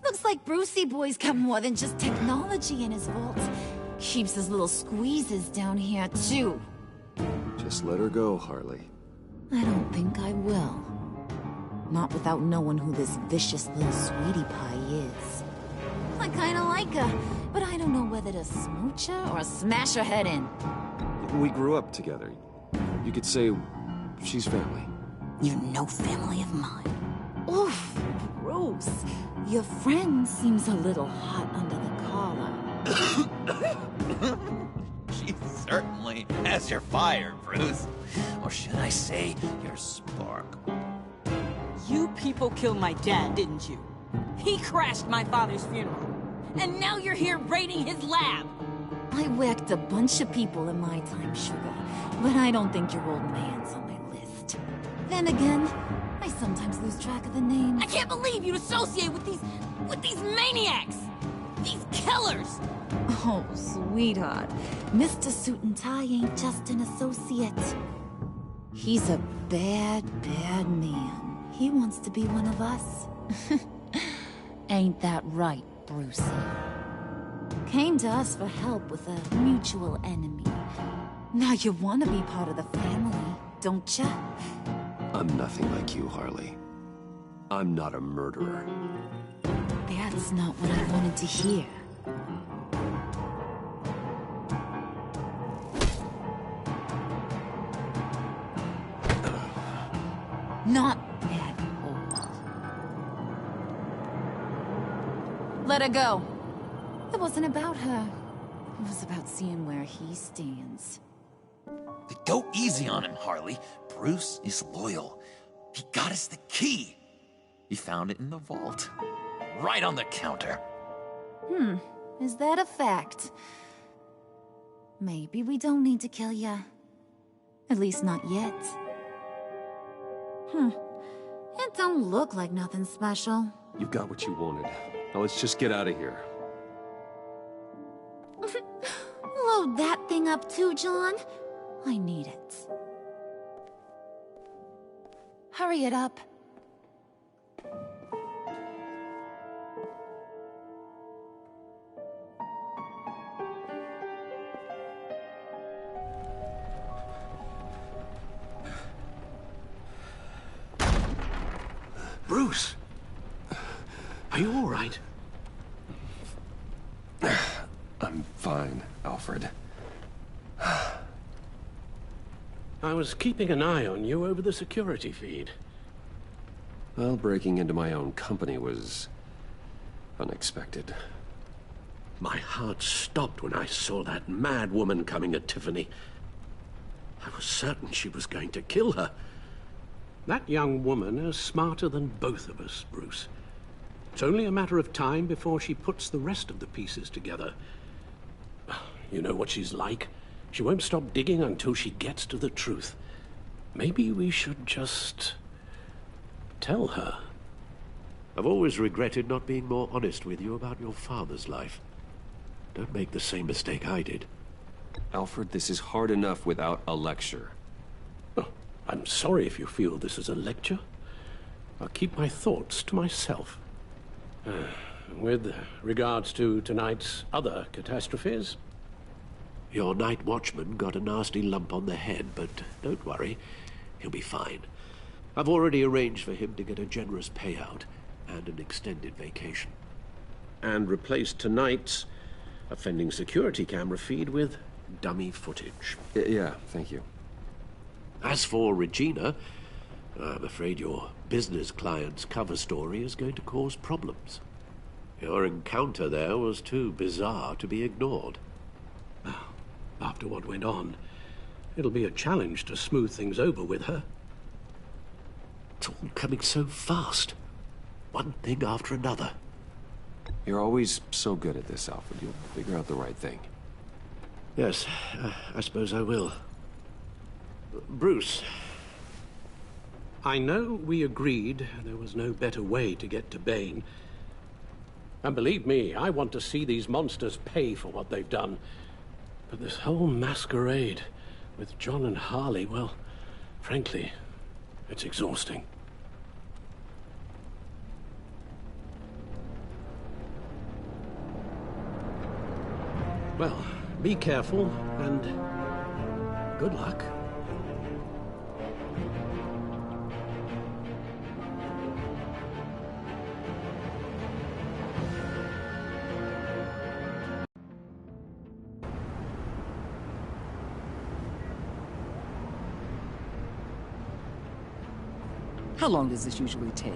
Looks like Brucey boy's got more than just technology in his vault. Keeps his little squeezes down here, too. Just let her go, Harley. I don't think I will. Not without knowing who this vicious little sweetie pie is. I kinda like her, but I don't know whether to smooch her or smash her head in. We grew up together. You could say she's family. You're no family of mine. Oof, gross. Your friend seems a little hot under the collar. She certainly has your fire, Bruce. Or should I say, your spark. You people killed my dad, didn't you? He crashed my father's funeral. And now you're here raiding his lab. I whacked a bunch of people in my time, Sugar. But I don't think your old man's on my list. Then again, I sometimes lose track of the names. I can't believe you'd associate with these maniacs! These killers! Oh, sweetheart. Mr. Suit and Tie ain't just an associate. He's a bad, bad man. He wants to be one of us. Ain't that right, Brucey? Came to us for help with a mutual enemy. Now you want to be part of the family, don't ya? I'm nothing like you, Harley. I'm not a murderer. That's not what I wanted to hear. Not at all. Let her go. It wasn't about her. It was about seeing where he stands. Go easy on him, Harley. Bruce is loyal. He got us the key. He found it in the vault. Right on the counter. Is that a fact? Maybe we don't need to kill ya. At least not yet. It don't look like nothing special. You've got what you wanted. Now let's just get out of here. Load that thing up too, John. I need it. Hurry it up. Bruce! Are you all right? I'm fine, Alfred. I was keeping an eye on you over the security feed. Well, breaking into my own company was unexpected. My heart stopped when I saw that mad woman coming at Tiffany. I was certain she was going to kill her. That young woman is smarter than both of us, Bruce. It's only a matter of time before she puts the rest of the pieces together. You know what she's like. She won't stop digging until she gets to the truth. Maybe we should just tell her. I've always regretted not being more honest with you about your father's life. Don't make the same mistake I did. Alfred, this is hard enough without a lecture. Oh, I'm sorry if you feel this is a lecture. I'll keep my thoughts to myself. With regards to tonight's other catastrophes... Your night watchman got a nasty lump on the head, but don't worry, he'll be fine. I've already arranged for him to get a generous payout and an extended vacation. And replaced tonight's offending security camera feed with dummy footage. Yeah, thank you. As for Regina, I'm afraid your business client's cover story is going to cause problems. Your encounter there was too bizarre to be ignored. After what went on, it'll be a challenge to smooth things over with her. It's all coming so fast. One thing after another. You're always so good at this, Alfred. You'll figure out the right thing. Yes, I suppose I will. Bruce, I know we agreed there was no better way to get to Bane. And believe me, I want to see these monsters pay for what they've done. But this whole masquerade with John and Harley, well, frankly, it's exhausting. Well, be careful, and good luck. How long does this usually take?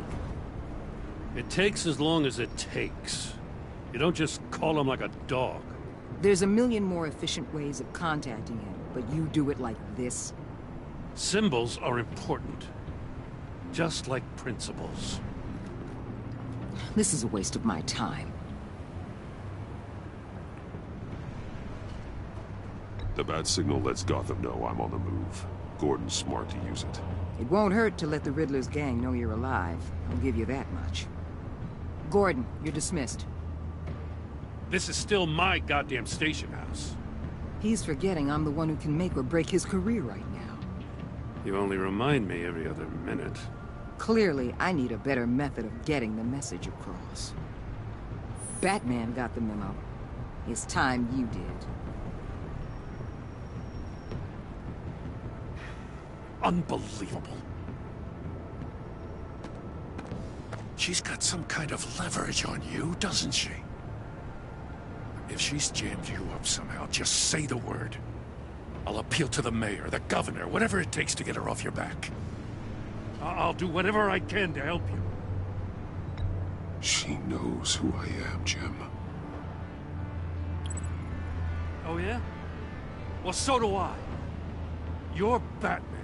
It takes as long as it takes. You don't just call him like a dog. There's a million more efficient ways of contacting him, but you do it like this? Symbols are important. Just like principles. This is a waste of my time. The bat signal lets Gotham know I'm on the move. Gordon's smart to use it. It won't hurt to let the Riddler's gang know you're alive. I'll give you that much. Gordon, you're dismissed. This is still my goddamn station house. He's forgetting I'm the one who can make or break his career right now. You only remind me every other minute. Clearly, I need a better method of getting the message across. Batman got the memo. It's time you did. Unbelievable. She's got some kind of leverage on you, doesn't she? If she's jammed you up somehow, just say the word. I'll appeal to the mayor, the governor, whatever it takes to get her off your back. I'll do whatever I can to help you. She knows who I am, Jim. Oh, yeah? Well, so do I. You're Batman.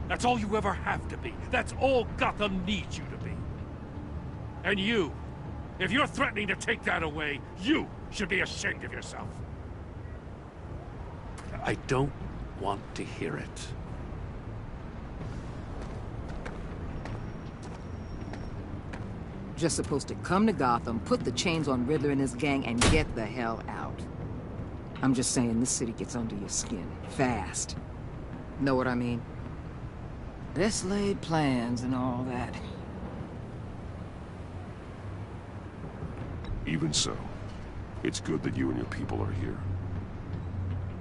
That's all you ever have to be. That's all Gotham needs you to be. And you, if you're threatening to take that away, you should be ashamed of yourself. I don't want to hear it. Just supposed to come to Gotham, put the chains on Riddler and his gang, and get the hell out. I'm just saying, this city gets under your skin. Fast. Know what I mean? Best laid plans and all that. Even so, it's good that you and your people are here.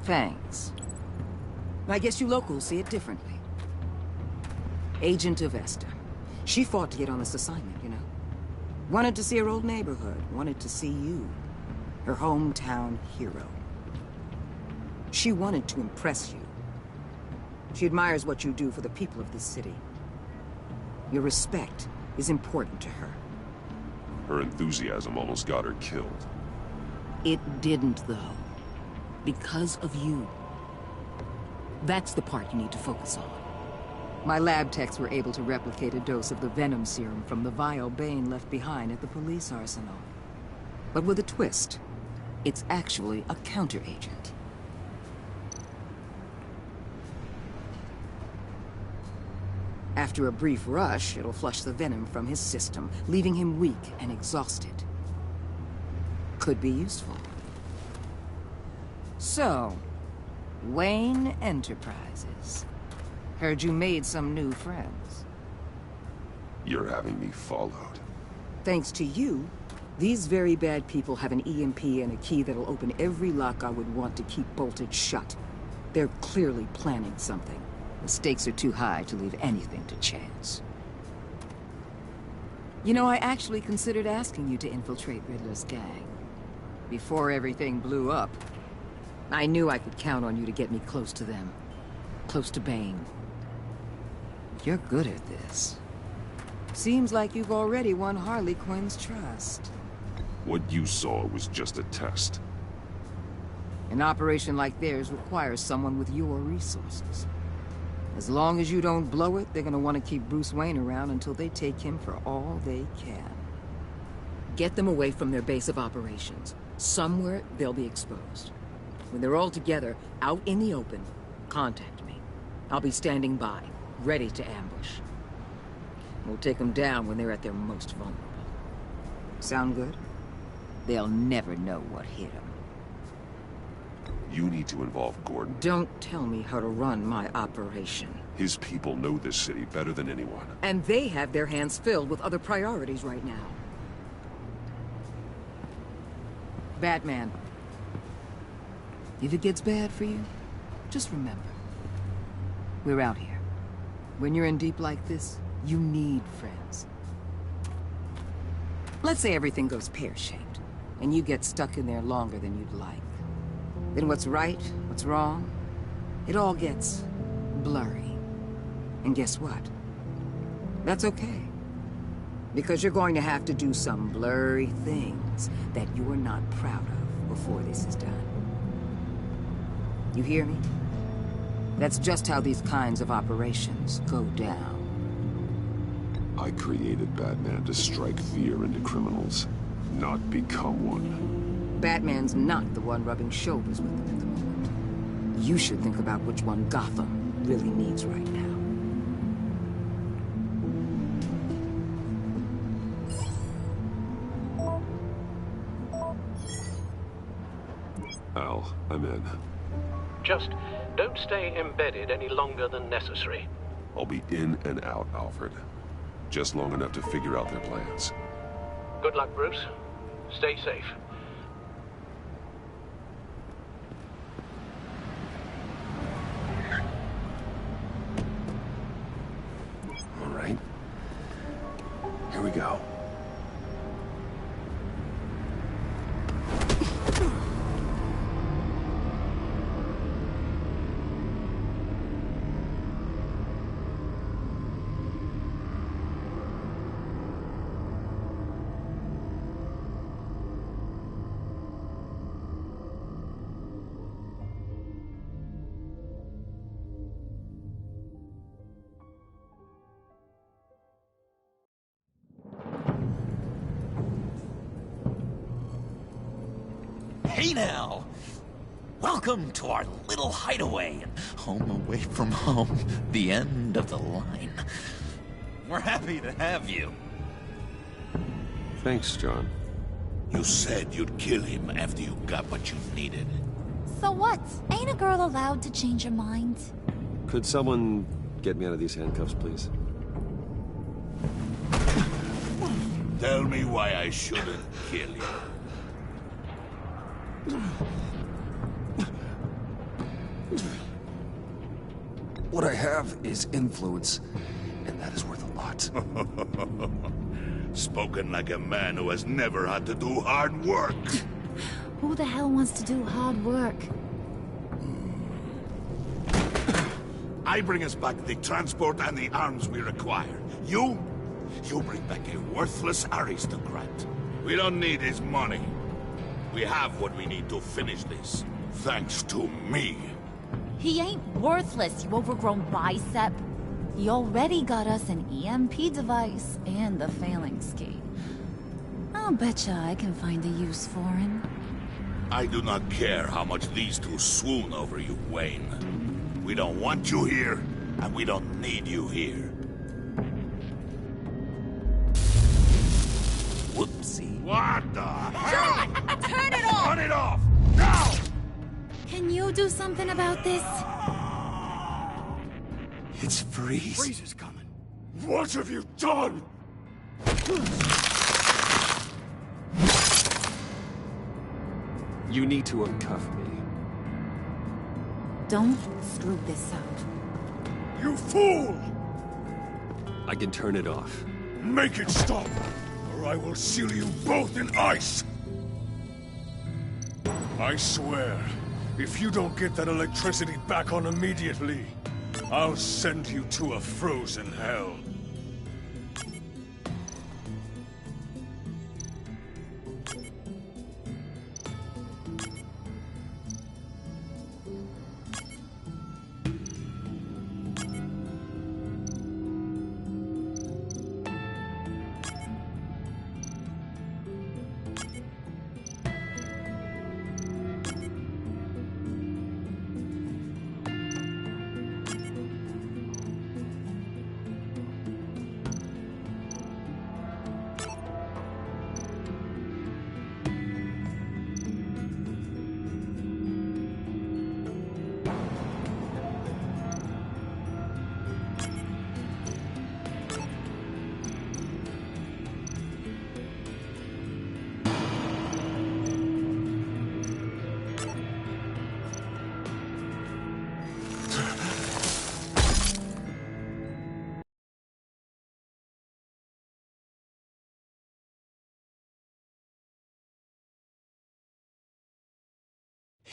Thanks. I guess you locals see it differently. Agent Avesta. She fought to get on this assignment, you know? Wanted to see her old neighborhood. Wanted to see you. Her hometown hero. She wanted to impress you. She admires what you do for the people of this city. Your respect is important to her. Her enthusiasm almost got her killed. It didn't, though. Because of you. That's the part you need to focus on. My lab techs were able to replicate a dose of the venom serum from the vial Bane left behind at the police arsenal. But with a twist. It's actually a counter-agent. After a brief rush, it'll flush the venom from his system, leaving him weak and exhausted. Could be useful. So, Wayne Enterprises. Heard you made some new friends. You're having me followed. Thanks to you, these very bad people have an EMP and a key that'll open every lock I would want to keep bolted shut. They're clearly planning something. The stakes are too high to leave anything to chance. You know, I actually considered asking you to infiltrate Riddler's gang. Before everything blew up, I knew I could count on you to get me close to them. Close to Bane. You're good at this. Seems like you've already won Harley Quinn's trust. What you saw was just a test. An operation like theirs requires someone with your resources. As long as you don't blow it, they're gonna want to keep Bruce Wayne around until they take him for all they can. Get them away from their base of operations. Somewhere they'll be exposed. When they're all together, out in the open, contact me. I'll be standing by, ready to ambush. We'll take them down when they're at their most vulnerable. Sound good? They'll never know what hit them. You need to involve Gordon. Don't tell me how to run my operation. His people know this city better than anyone. And they have their hands filled with other priorities right now. Batman. If it gets bad for you, just remember. We're out here. When you're in deep like this, you need friends. Let's say everything goes pear-shaped, and you get stuck in there longer than you'd like. Then what's right, what's wrong, it all gets blurry. And guess what? That's okay. Because you're going to have to do some blurry things that you're not proud of before this is done. You hear me? That's just how these kinds of operations go down. I created Batman to strike fear into criminals, not become one. Batman's not the one rubbing shoulders with them at the moment. You should think about which one Gotham really needs right now. Al, I'm in. Just don't stay embedded any longer than necessary. I'll be in and out, Alfred. Just long enough to figure out their plans. Good luck, Bruce. Stay safe. All right. Here we go. Hey now! Welcome to our little hideaway and home away from home, the end of the line. We're happy to have you. Thanks, John. You said you'd kill him after you got what you needed. So what? Ain't a girl allowed to change her mind? Could someone get me out of these handcuffs, please? Tell me why I shouldn't kill you. What I have is influence, and that is worth a lot. Spoken like a man who has never had to do hard work. Who the hell wants to do hard work? I bring us back the transport and the arms we require. You bring back a worthless aristocrat. We don't need his money. We have what we need to finish this. Thanks to me. He ain't worthless, you overgrown bicep. He already got us an EMP device and the phalanx key. I'll betcha I can find a use for him. I do not care how much these two swoon over you, Wayne. We don't want you here, and we don't need you here. Whoopsie. What the hell? John! Turn it off! Turn it off! Now! Can you do something about this? It's Freeze. Freeze is coming. What have you done? You need to uncuff me. Don't screw this up. You fool! I can turn it off. Make it stop, or I will seal you both in ice! I swear, if you don't get that electricity back on immediately, I'll send you to a frozen hell.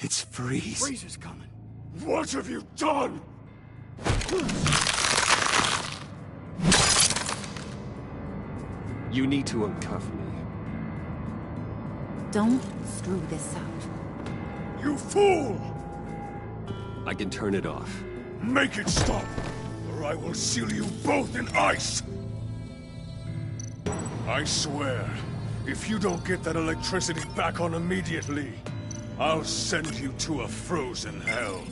It's Freeze. Freeze is coming. What have you done? You need to uncuff me. Don't screw this up. You fool! I can turn it off. Make it stop, or I will seal you both in ice! I swear, if you don't get that electricity back on immediately, I'll send you to a frozen hell.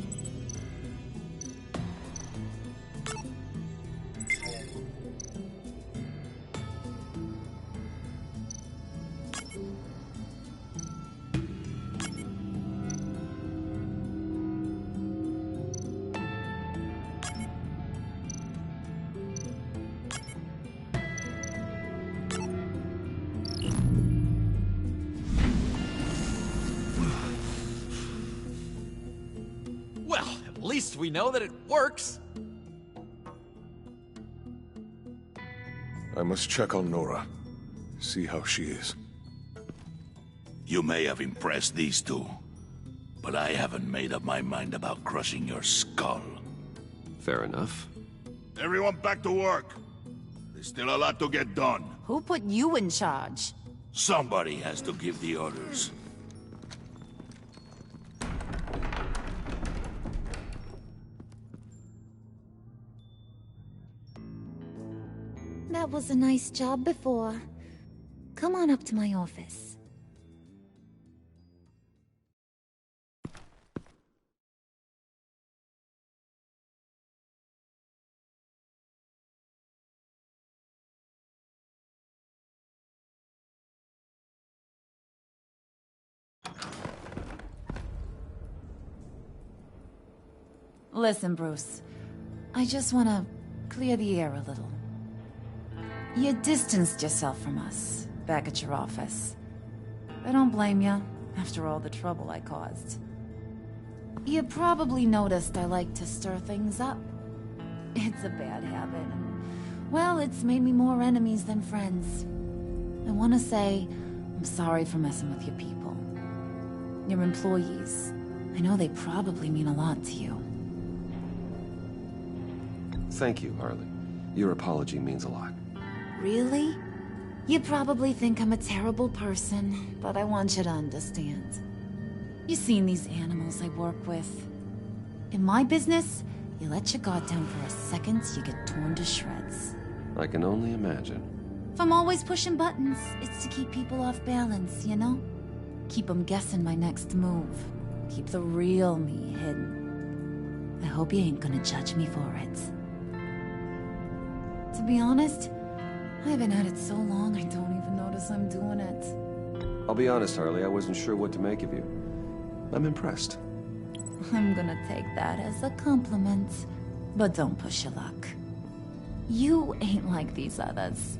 Well, at least we know that it works. I must check on Nora. See how she is. You may have impressed these two, but I haven't made up my mind about crushing your skull. Fair enough. Everyone back to work. There's still a lot to get done. Who put you in charge? Somebody has to give the orders. That was a nice job before. Come on up to my office. Listen, Bruce. I just want to clear the air a little. You distanced yourself from us back at your office. I don't blame you, after all the trouble I caused. You probably noticed I like to stir things up. It's a bad habit, and, well, it's made me more enemies than friends. I want to say I'm sorry for messing with your people. Your employees. I know they probably mean a lot to you. Thank you, Harley. Your apology means a lot. Really? You probably think I'm a terrible person, but I want you to understand. You've seen these animals I work with. In my business, you let your guard down for a second, you get torn to shreds. I can only imagine. If I'm always pushing buttons, it's to keep people off balance, you know? Keep them guessing my next move. Keep the real me hidden. I hope you ain't gonna judge me for it. To be honest, I've been at it so long I don't even notice I'm doing it. I'll be honest, Harley, I wasn't sure what to make of you. I'm impressed. I'm gonna take that as a compliment. But don't push your luck. You ain't like these others.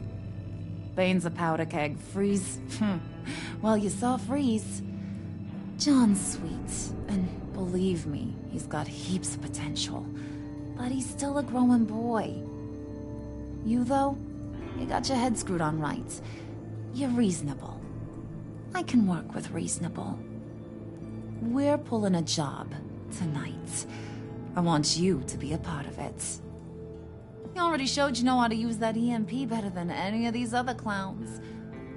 Bane's a powder keg. Freeze. Well, you saw Freeze. John's sweet, and believe me, he's got heaps of potential. But he's still a growing boy. You, though, you got your head screwed on right. You're reasonable. I can work with reasonable. We're pulling a job tonight. I want you to be a part of it. You already showed you know how to use that EMP better than any of these other clowns.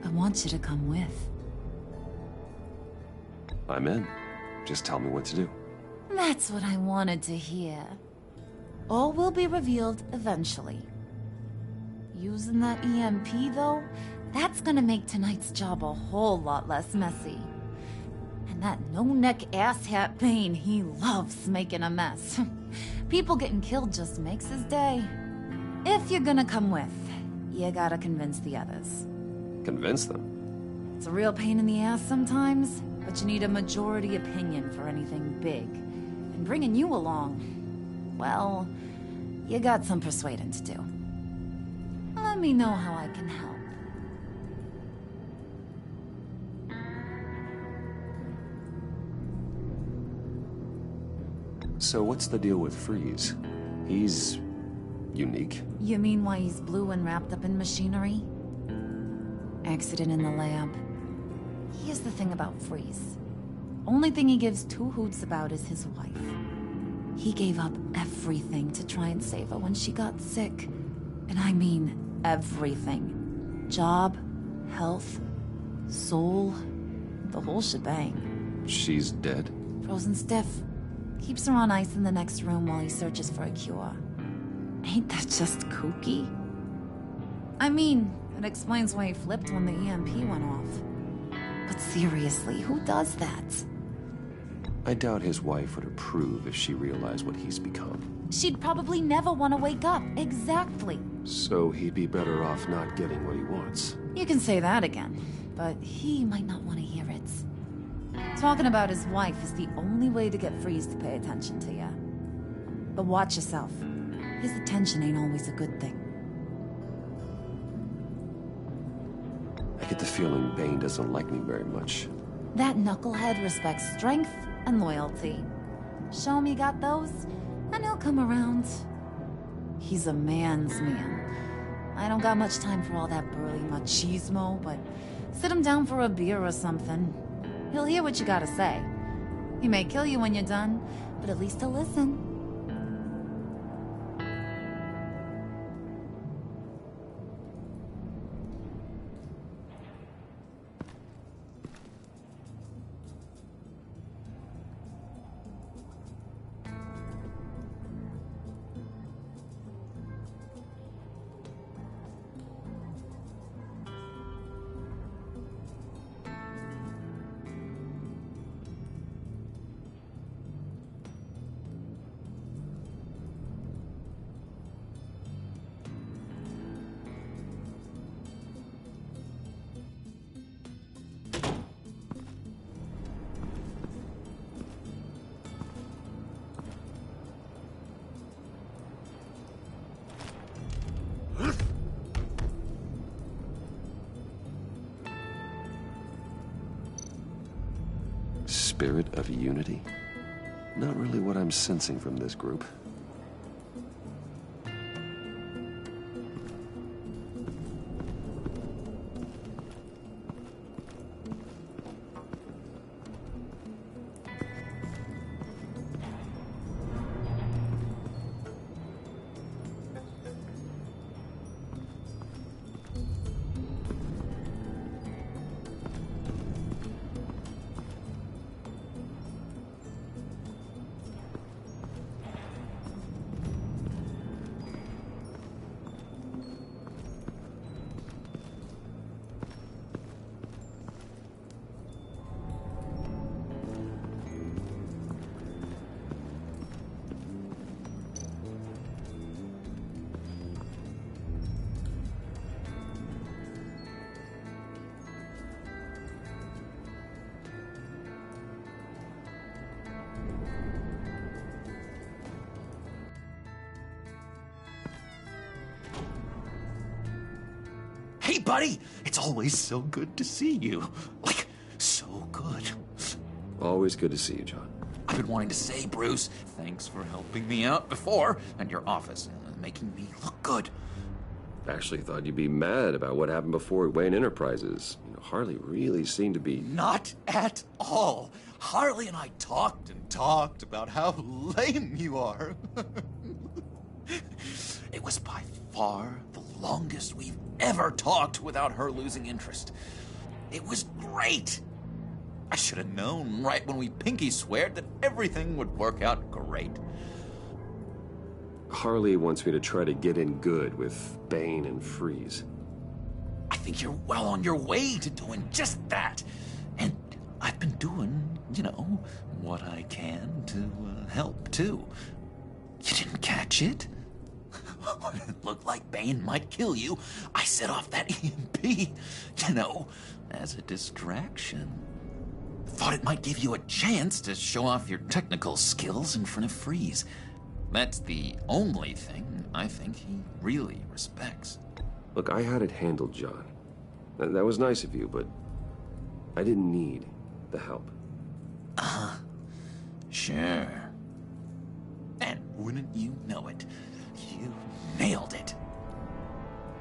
I want you to come with. I'm in. Just tell me what to do. That's what I wanted to hear. All will be revealed eventually. Using that EMP, though, that's gonna make tonight's job a whole lot less messy. And that no-neck asshat Bane, he loves making a mess. People getting killed just makes his day. If you're gonna come with, you gotta convince the others. Convince them? It's a real pain in the ass sometimes, but you need a majority opinion for anything big. And bringing you along, well, you got some persuading to do. Let me know how I can help. So what's the deal with Freeze? He's unique. You mean why he's blue and wrapped up in machinery? Accident in the lab. Here's the thing about Freeze. Only thing he gives two hoots about is his wife. He gave up everything to try and save her when she got sick. And I mean everything. Job, health, soul, the whole shebang. She's dead? Frozen stiff. Keeps her on ice in the next room while he searches for a cure. Ain't that just kooky? I mean, it explains why he flipped when the EMP went off. But seriously, who does that? I doubt his wife would approve if she realized what he's become. She'd probably never want to wake up. Exactly. So he'd be better off not getting what he wants. You can say that again, but he might not want to hear it. Talking about his wife is the only way to get Freeze to pay attention to you. But watch yourself. His attention ain't always a good thing. I get the feeling Bane doesn't like me very much. That knucklehead respects strength and loyalty. Show him you got those, and he'll come around. He's a man's man. I don't got much time for all that burly machismo, but sit him down for a beer or something. He'll hear what you gotta say. He may kill you when you're done, but at least he'll listen. spirit of unity? Not really what I'm sensing from this group. Hey, buddy! It's always so good to see you. Like, so good. Always good to see you, John. I've been wanting to say, Bruce, thanks for helping me out before, and your office, making me look good. Actually thought you'd be mad about what happened before at Wayne Enterprises. You know, Harley really seemed to be... Not at all. Harley and I talked and talked about how lame you are. It was by far the longest we've ever talked without her losing interest. It was great. I should have known right when we pinky sweared that everything would work out great. Harley wants me to try to get in good with Bane and Freeze. I think you're well on your way to doing just that. And I've been doing, you know, what I can to help, too. You didn't catch it? When it looked like Bane might kill you, I set off that EMP, you know, as a distraction. Thought it might give you a chance to show off your technical skills in front of Freeze. That's the only thing I think he really respects. Look, I had it handled, John. That was nice of you, but I didn't need the help. Sure. And wouldn't you know it, you nailed it.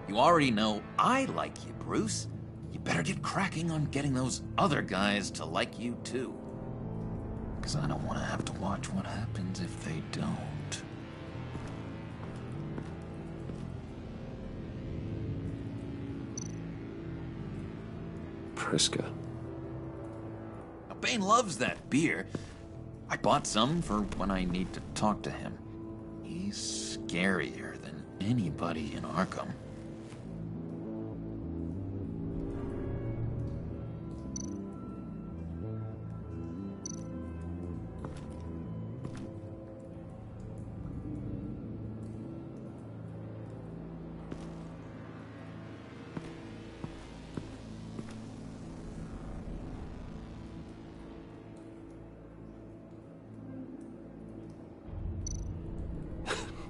You already know I like you, Bruce. You better get cracking on getting those other guys to like you, too. Because I don't want to have to watch what happens if they don't. Priska. Bane loves that beer. I bought some for when I need to talk to him. He's scarier than anybody in Arkham.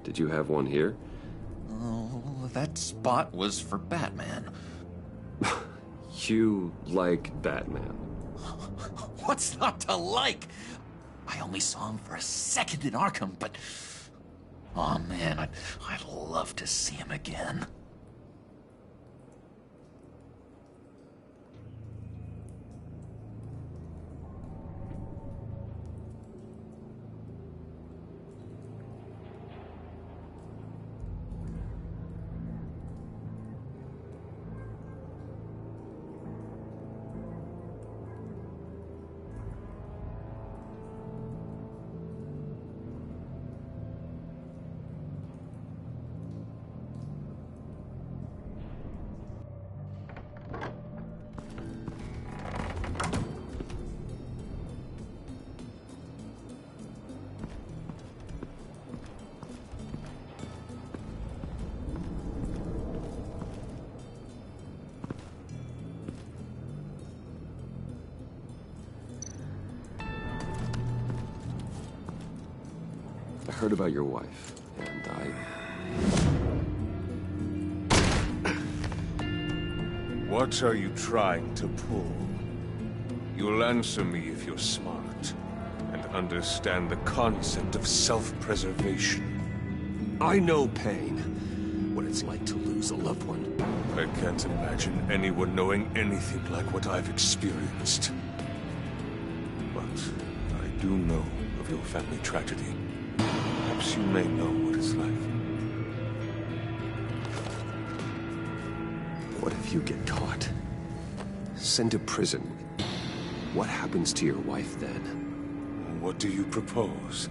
Did you have one here? Oh, that spot was for Batman. You like Batman? What's not to like? I only saw him for a second in Arkham, but... oh man, I'd love to see him again. I heard about your wife, and What are you trying to pull? You'll answer me if you're smart. understand the concept of self-preservation. I know pain. What it's like to lose a loved one. I can't imagine anyone knowing anything like what I've experienced. But I do know of your family tragedy. Perhaps you may know what it's like. What if you get caught? Sent to prison? What happens to your wife then? What do you propose?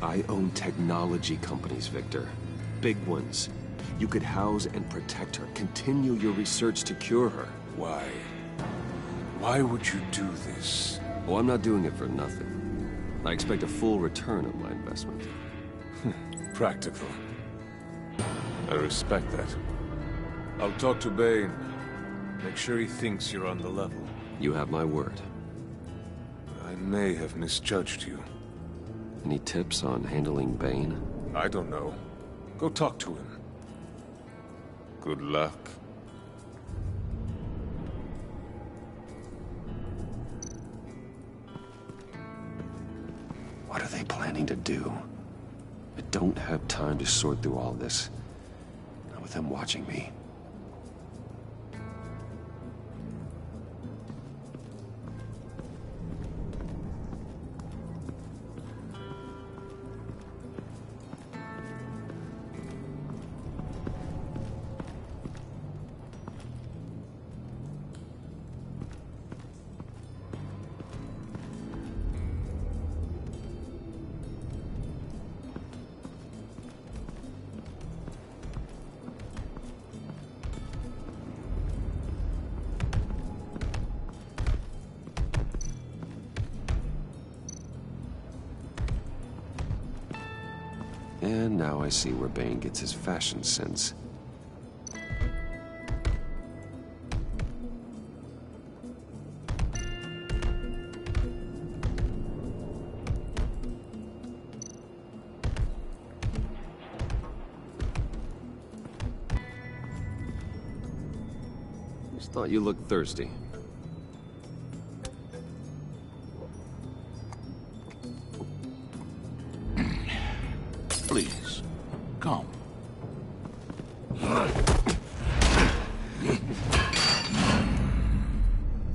I own technology companies, Victor. Big ones. You could house and protect her, continue your research to cure her. Why? Why would you do this? Oh, I'm not doing it for nothing. I expect a full return on my investment. Practical. I respect that. I'll talk to Bane. Make sure he thinks you're on the level. You have my word. I may have misjudged you. Any tips on handling Bane? I don't know. Go talk to him. Good luck. What are they planning to do? I don't have time to sort through all this. Not with them watching me. And now I see where Bane gets his fashion sense. Just thought you looked thirsty. Please, come.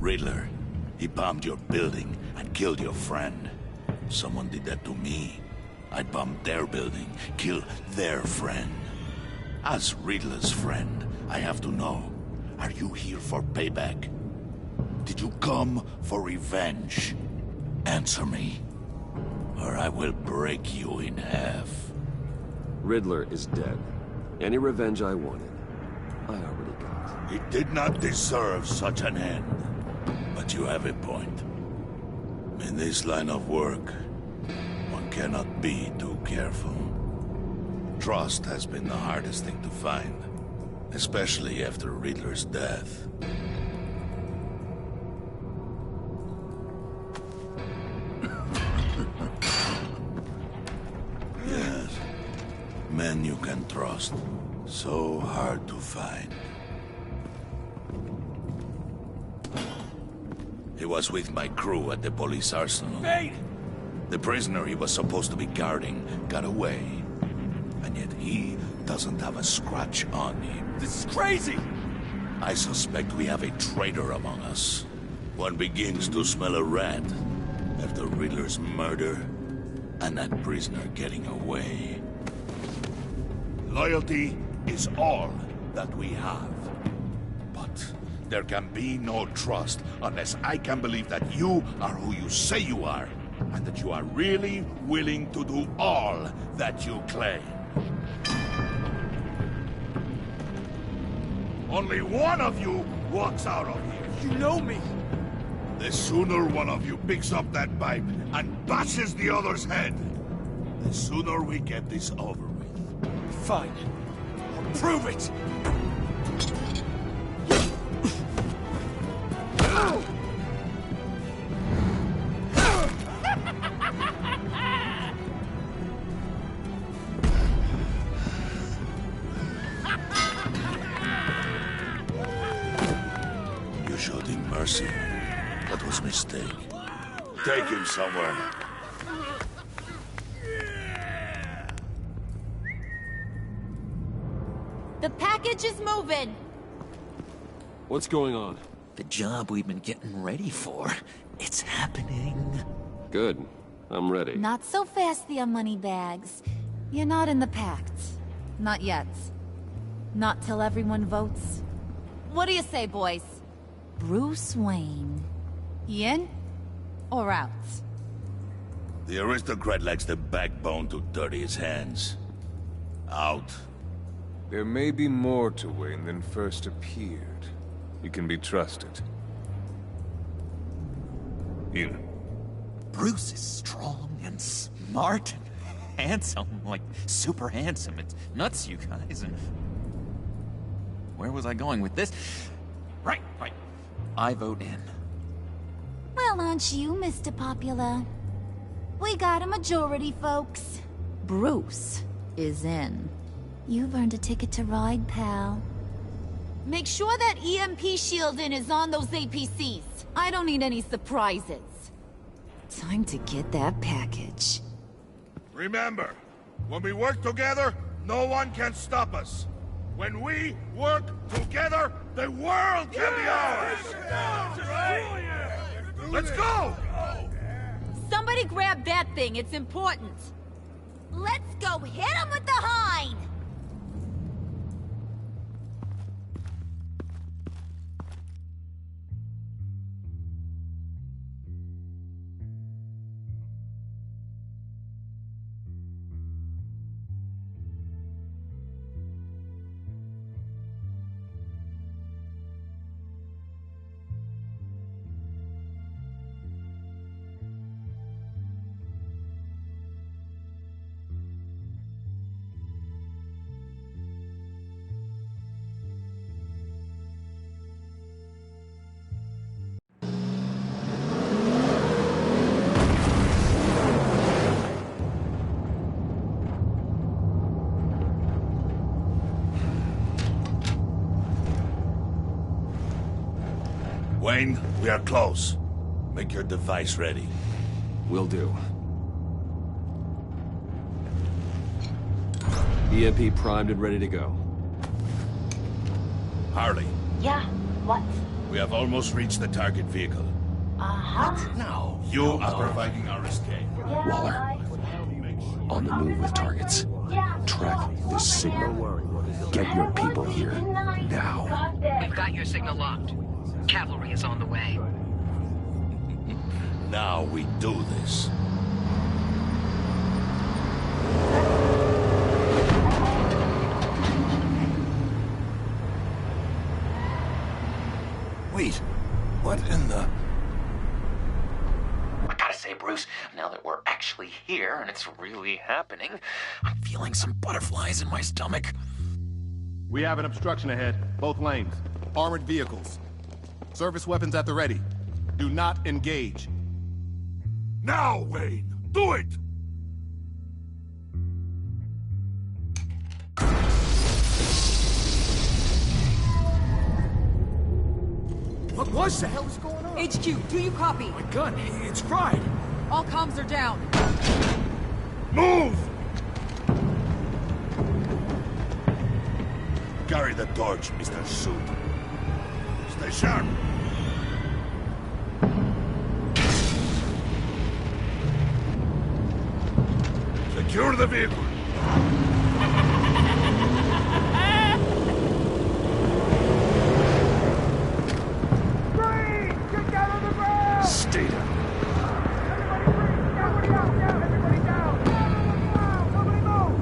Riddler, he bombed your building and killed your friend. Someone did that to me. I'd bomb their building, kill their friend. As Riddler's friend, I have to know, are you here for payback? Did you come for revenge? Answer me, or I will break you in half. Riddler is dead. Any revenge I wanted, I already got. He did not deserve such an end. But you have a point. In this line of work, one cannot be too careful. Trust has been the hardest thing to find, especially after Riddler's death. Yes, men you can trust. So hard to find. He was with my crew at the police arsenal. Bane! The prisoner he was supposed to be guarding got away. And yet he doesn't have a scratch on him. This is crazy! I suspect we have a traitor among us. One begins to smell a rat after Riddler's murder and that prisoner getting away. Loyalty is all that we have. But there can be no trust unless I can believe that you are who you say you are, and that you are really willing to do all that you claim. Only one of you walks out of here. You know me. The sooner one of you picks up that pipe and bashes the other's head, the sooner we get this over with. Fine. I'll prove it! take him somewhere. The package is moving. What's going on? The job we've been getting ready for. It's happening. Good. I'm ready. Not so fast there, Moneybags. You're not in the pact. Not yet. Not till everyone votes. What do you say, boys? Bruce Wayne. In or out? The aristocrat lacks the backbone to dirty his hands. Out. There may be more to Wayne than first appeared. You can be trusted. In. Bruce is strong and smart and handsome, like super handsome. It's nuts, you guys. And where was I going with this? Right. I vote in. Well, aren't you, Mr. Popular? We got a majority, folks. Bruce is in. You've earned a ticket to ride, pal. Make sure that EMP shielding is on those APCs. I don't need any surprises. Time to get that package. Remember, when we work together, no one can stop us. When we work together, the world can be ours! Let's go! Somebody grab that thing, it's important. Let's go hit him with the hind! Wayne, we are close. Make your device ready. Will do. EMP primed and ready to go. Harley. Yeah, what? We have almost reached the target vehicle. What? No. You are providing our escape. Waller. On the move with targets. Track this signal. Get your people here. Now. We've got your signal locked. Cavalry is on the way. Now we do this. Wait, what in the... I gotta say, Bruce, now that we're actually here and it's really happening, I'm feeling some butterflies in my stomach. We have an obstruction ahead, both lanes. Armored vehicles. Service weapons at the ready. Do not engage. Now, Wayne! Do it! What was that? What the hell is going on? HQ, do you copy? My gun, it's fried. All comms are down. Move! Carry the torch, Mr. Suit. Stay sharp. Secure the vehicle. Get down on the ground! Stay down. Everybody down! Everybody down! Somebody move!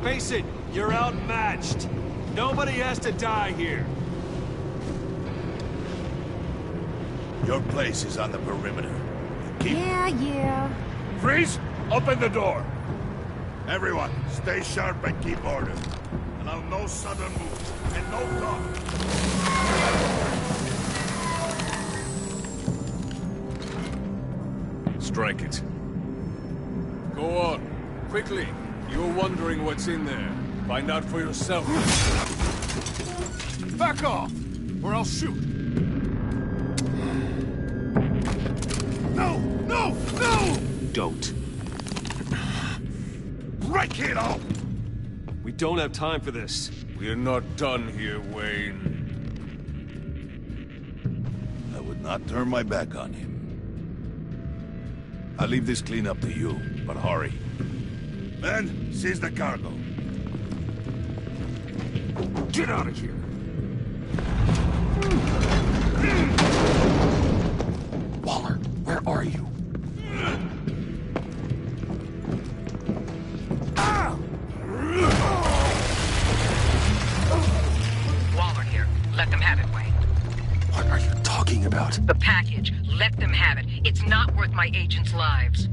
Face it, you're outmatched. Nobody has to die here. Your place is on the perimeter. Yeah. Freeze! Open the door! Everyone, stay sharp and keep order. Allow no sudden moves, and no talk. Strike it. Go on. Quickly. You're wondering what's in there. Find out for yourself. Back off, or I'll shoot. No! No! No! Don't. Break it off! We don't have time for this. We're not done here, Wayne. I would not turn my back on him. I'll leave this cleanup to you, but hurry. Men, seize the cargo. Get out of here! Waller, where are you? Waller here. Let them have it, Wayne. What are you talking about? The package. Let them have it. It's not worth my agents' lives.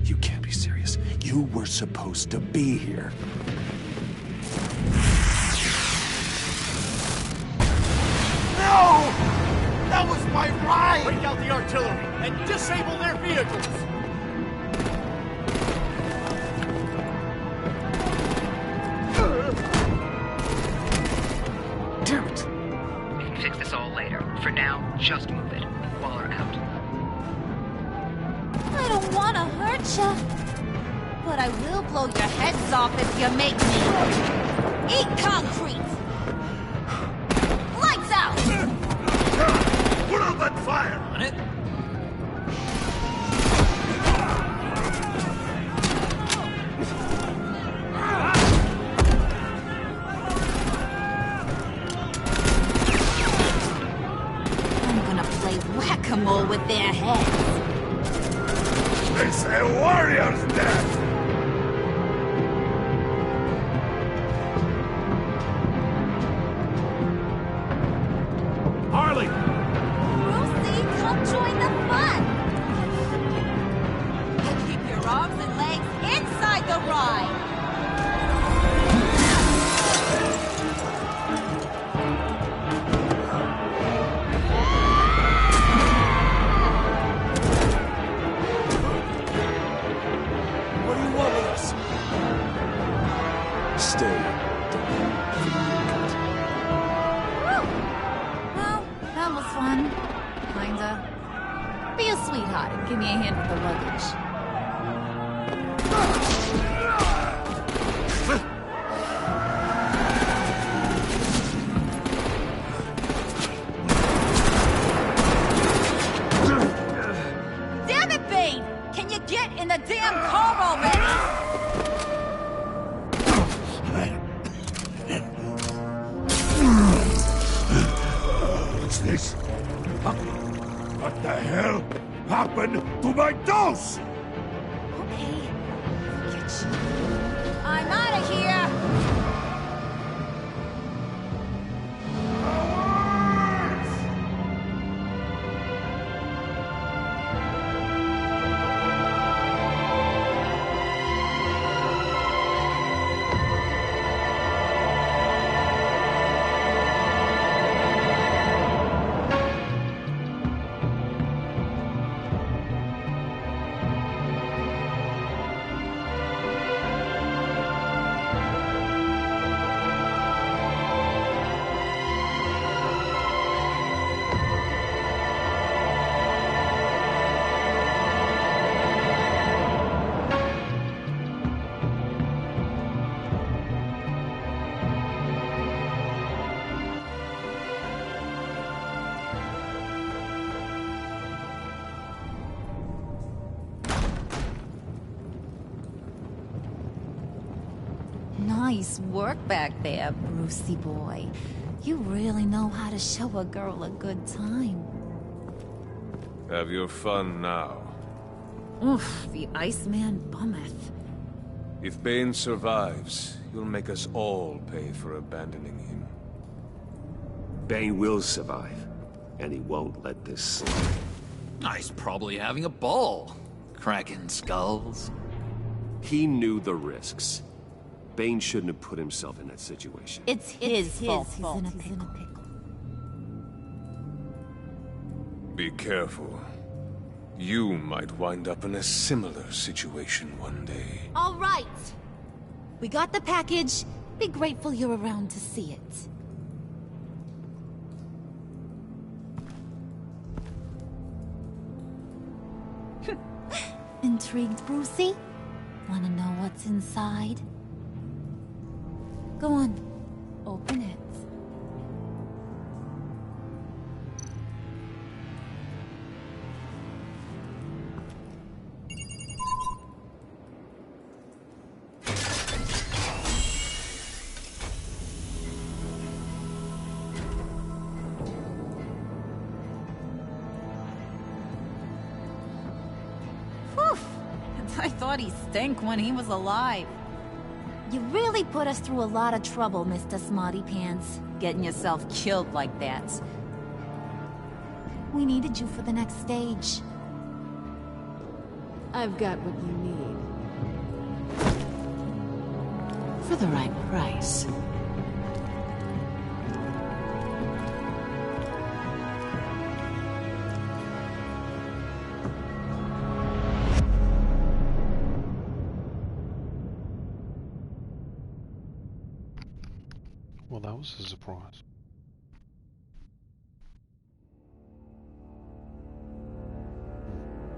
You can't be serious. You were supposed to be here. No! That was my ride! Break out the artillery and disable their vehicles! Damn it! We can fix this all later. For now, just move it. Waller out. I don't want to hurt you, but I will blow your heads off if you make me. Eat concrete! Lights out! Put out that fire! On it? I'm gonna play whack-a-mole with their heads. It's a warrior's death! Harley! Lucy, come join the fun! And keep your arms and legs inside the ride! What do you want with us? Stay. Well, that was fun. Kinda. Be a sweetheart and give me a hand with the luggage. Damn it, Bane! Can you get in the damn car already? What's this? What the hell happened to my dose? Okay, forget you. I'm out of here! Nice work back there, Brucey boy. You really know how to show a girl a good time. Have your fun now. Oof, the Iceman bummeth. If Bane survives, you'll make us all pay for abandoning him. Bane will survive, and he won't let this slide. He's probably having a ball. Cracking skulls. He knew the risks. Bane shouldn't have put himself in that situation. It's his fault. He's in a pickle. Be careful. You might wind up in a similar situation one day. All right. We got the package. Be grateful you're around to see it. Intrigued, Brucey? Wanna know what's inside? Go on. Open it. I thought he stank when he was alive. You really put us through a lot of trouble, Mr. Smarty Pants. Getting yourself killed like that. We needed you for the next stage. I've got what you need. For the right price. Well, that was a surprise.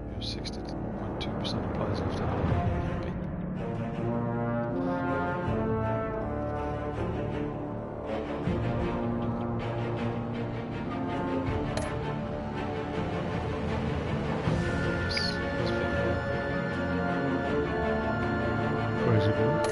You have 60.2% of players left out. Happy. Crazy boy.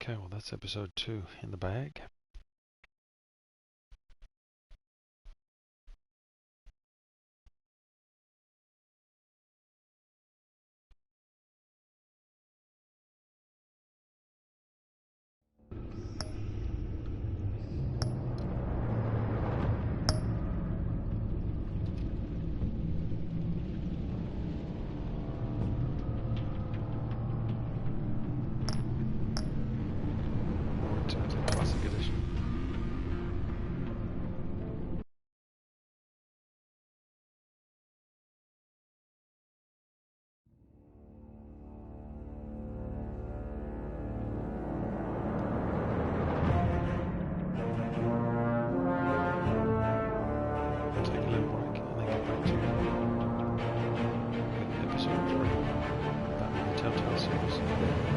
Okay, well that's episode 2 in the bag. Classic edition. Take a little break and then get back to you. seriously.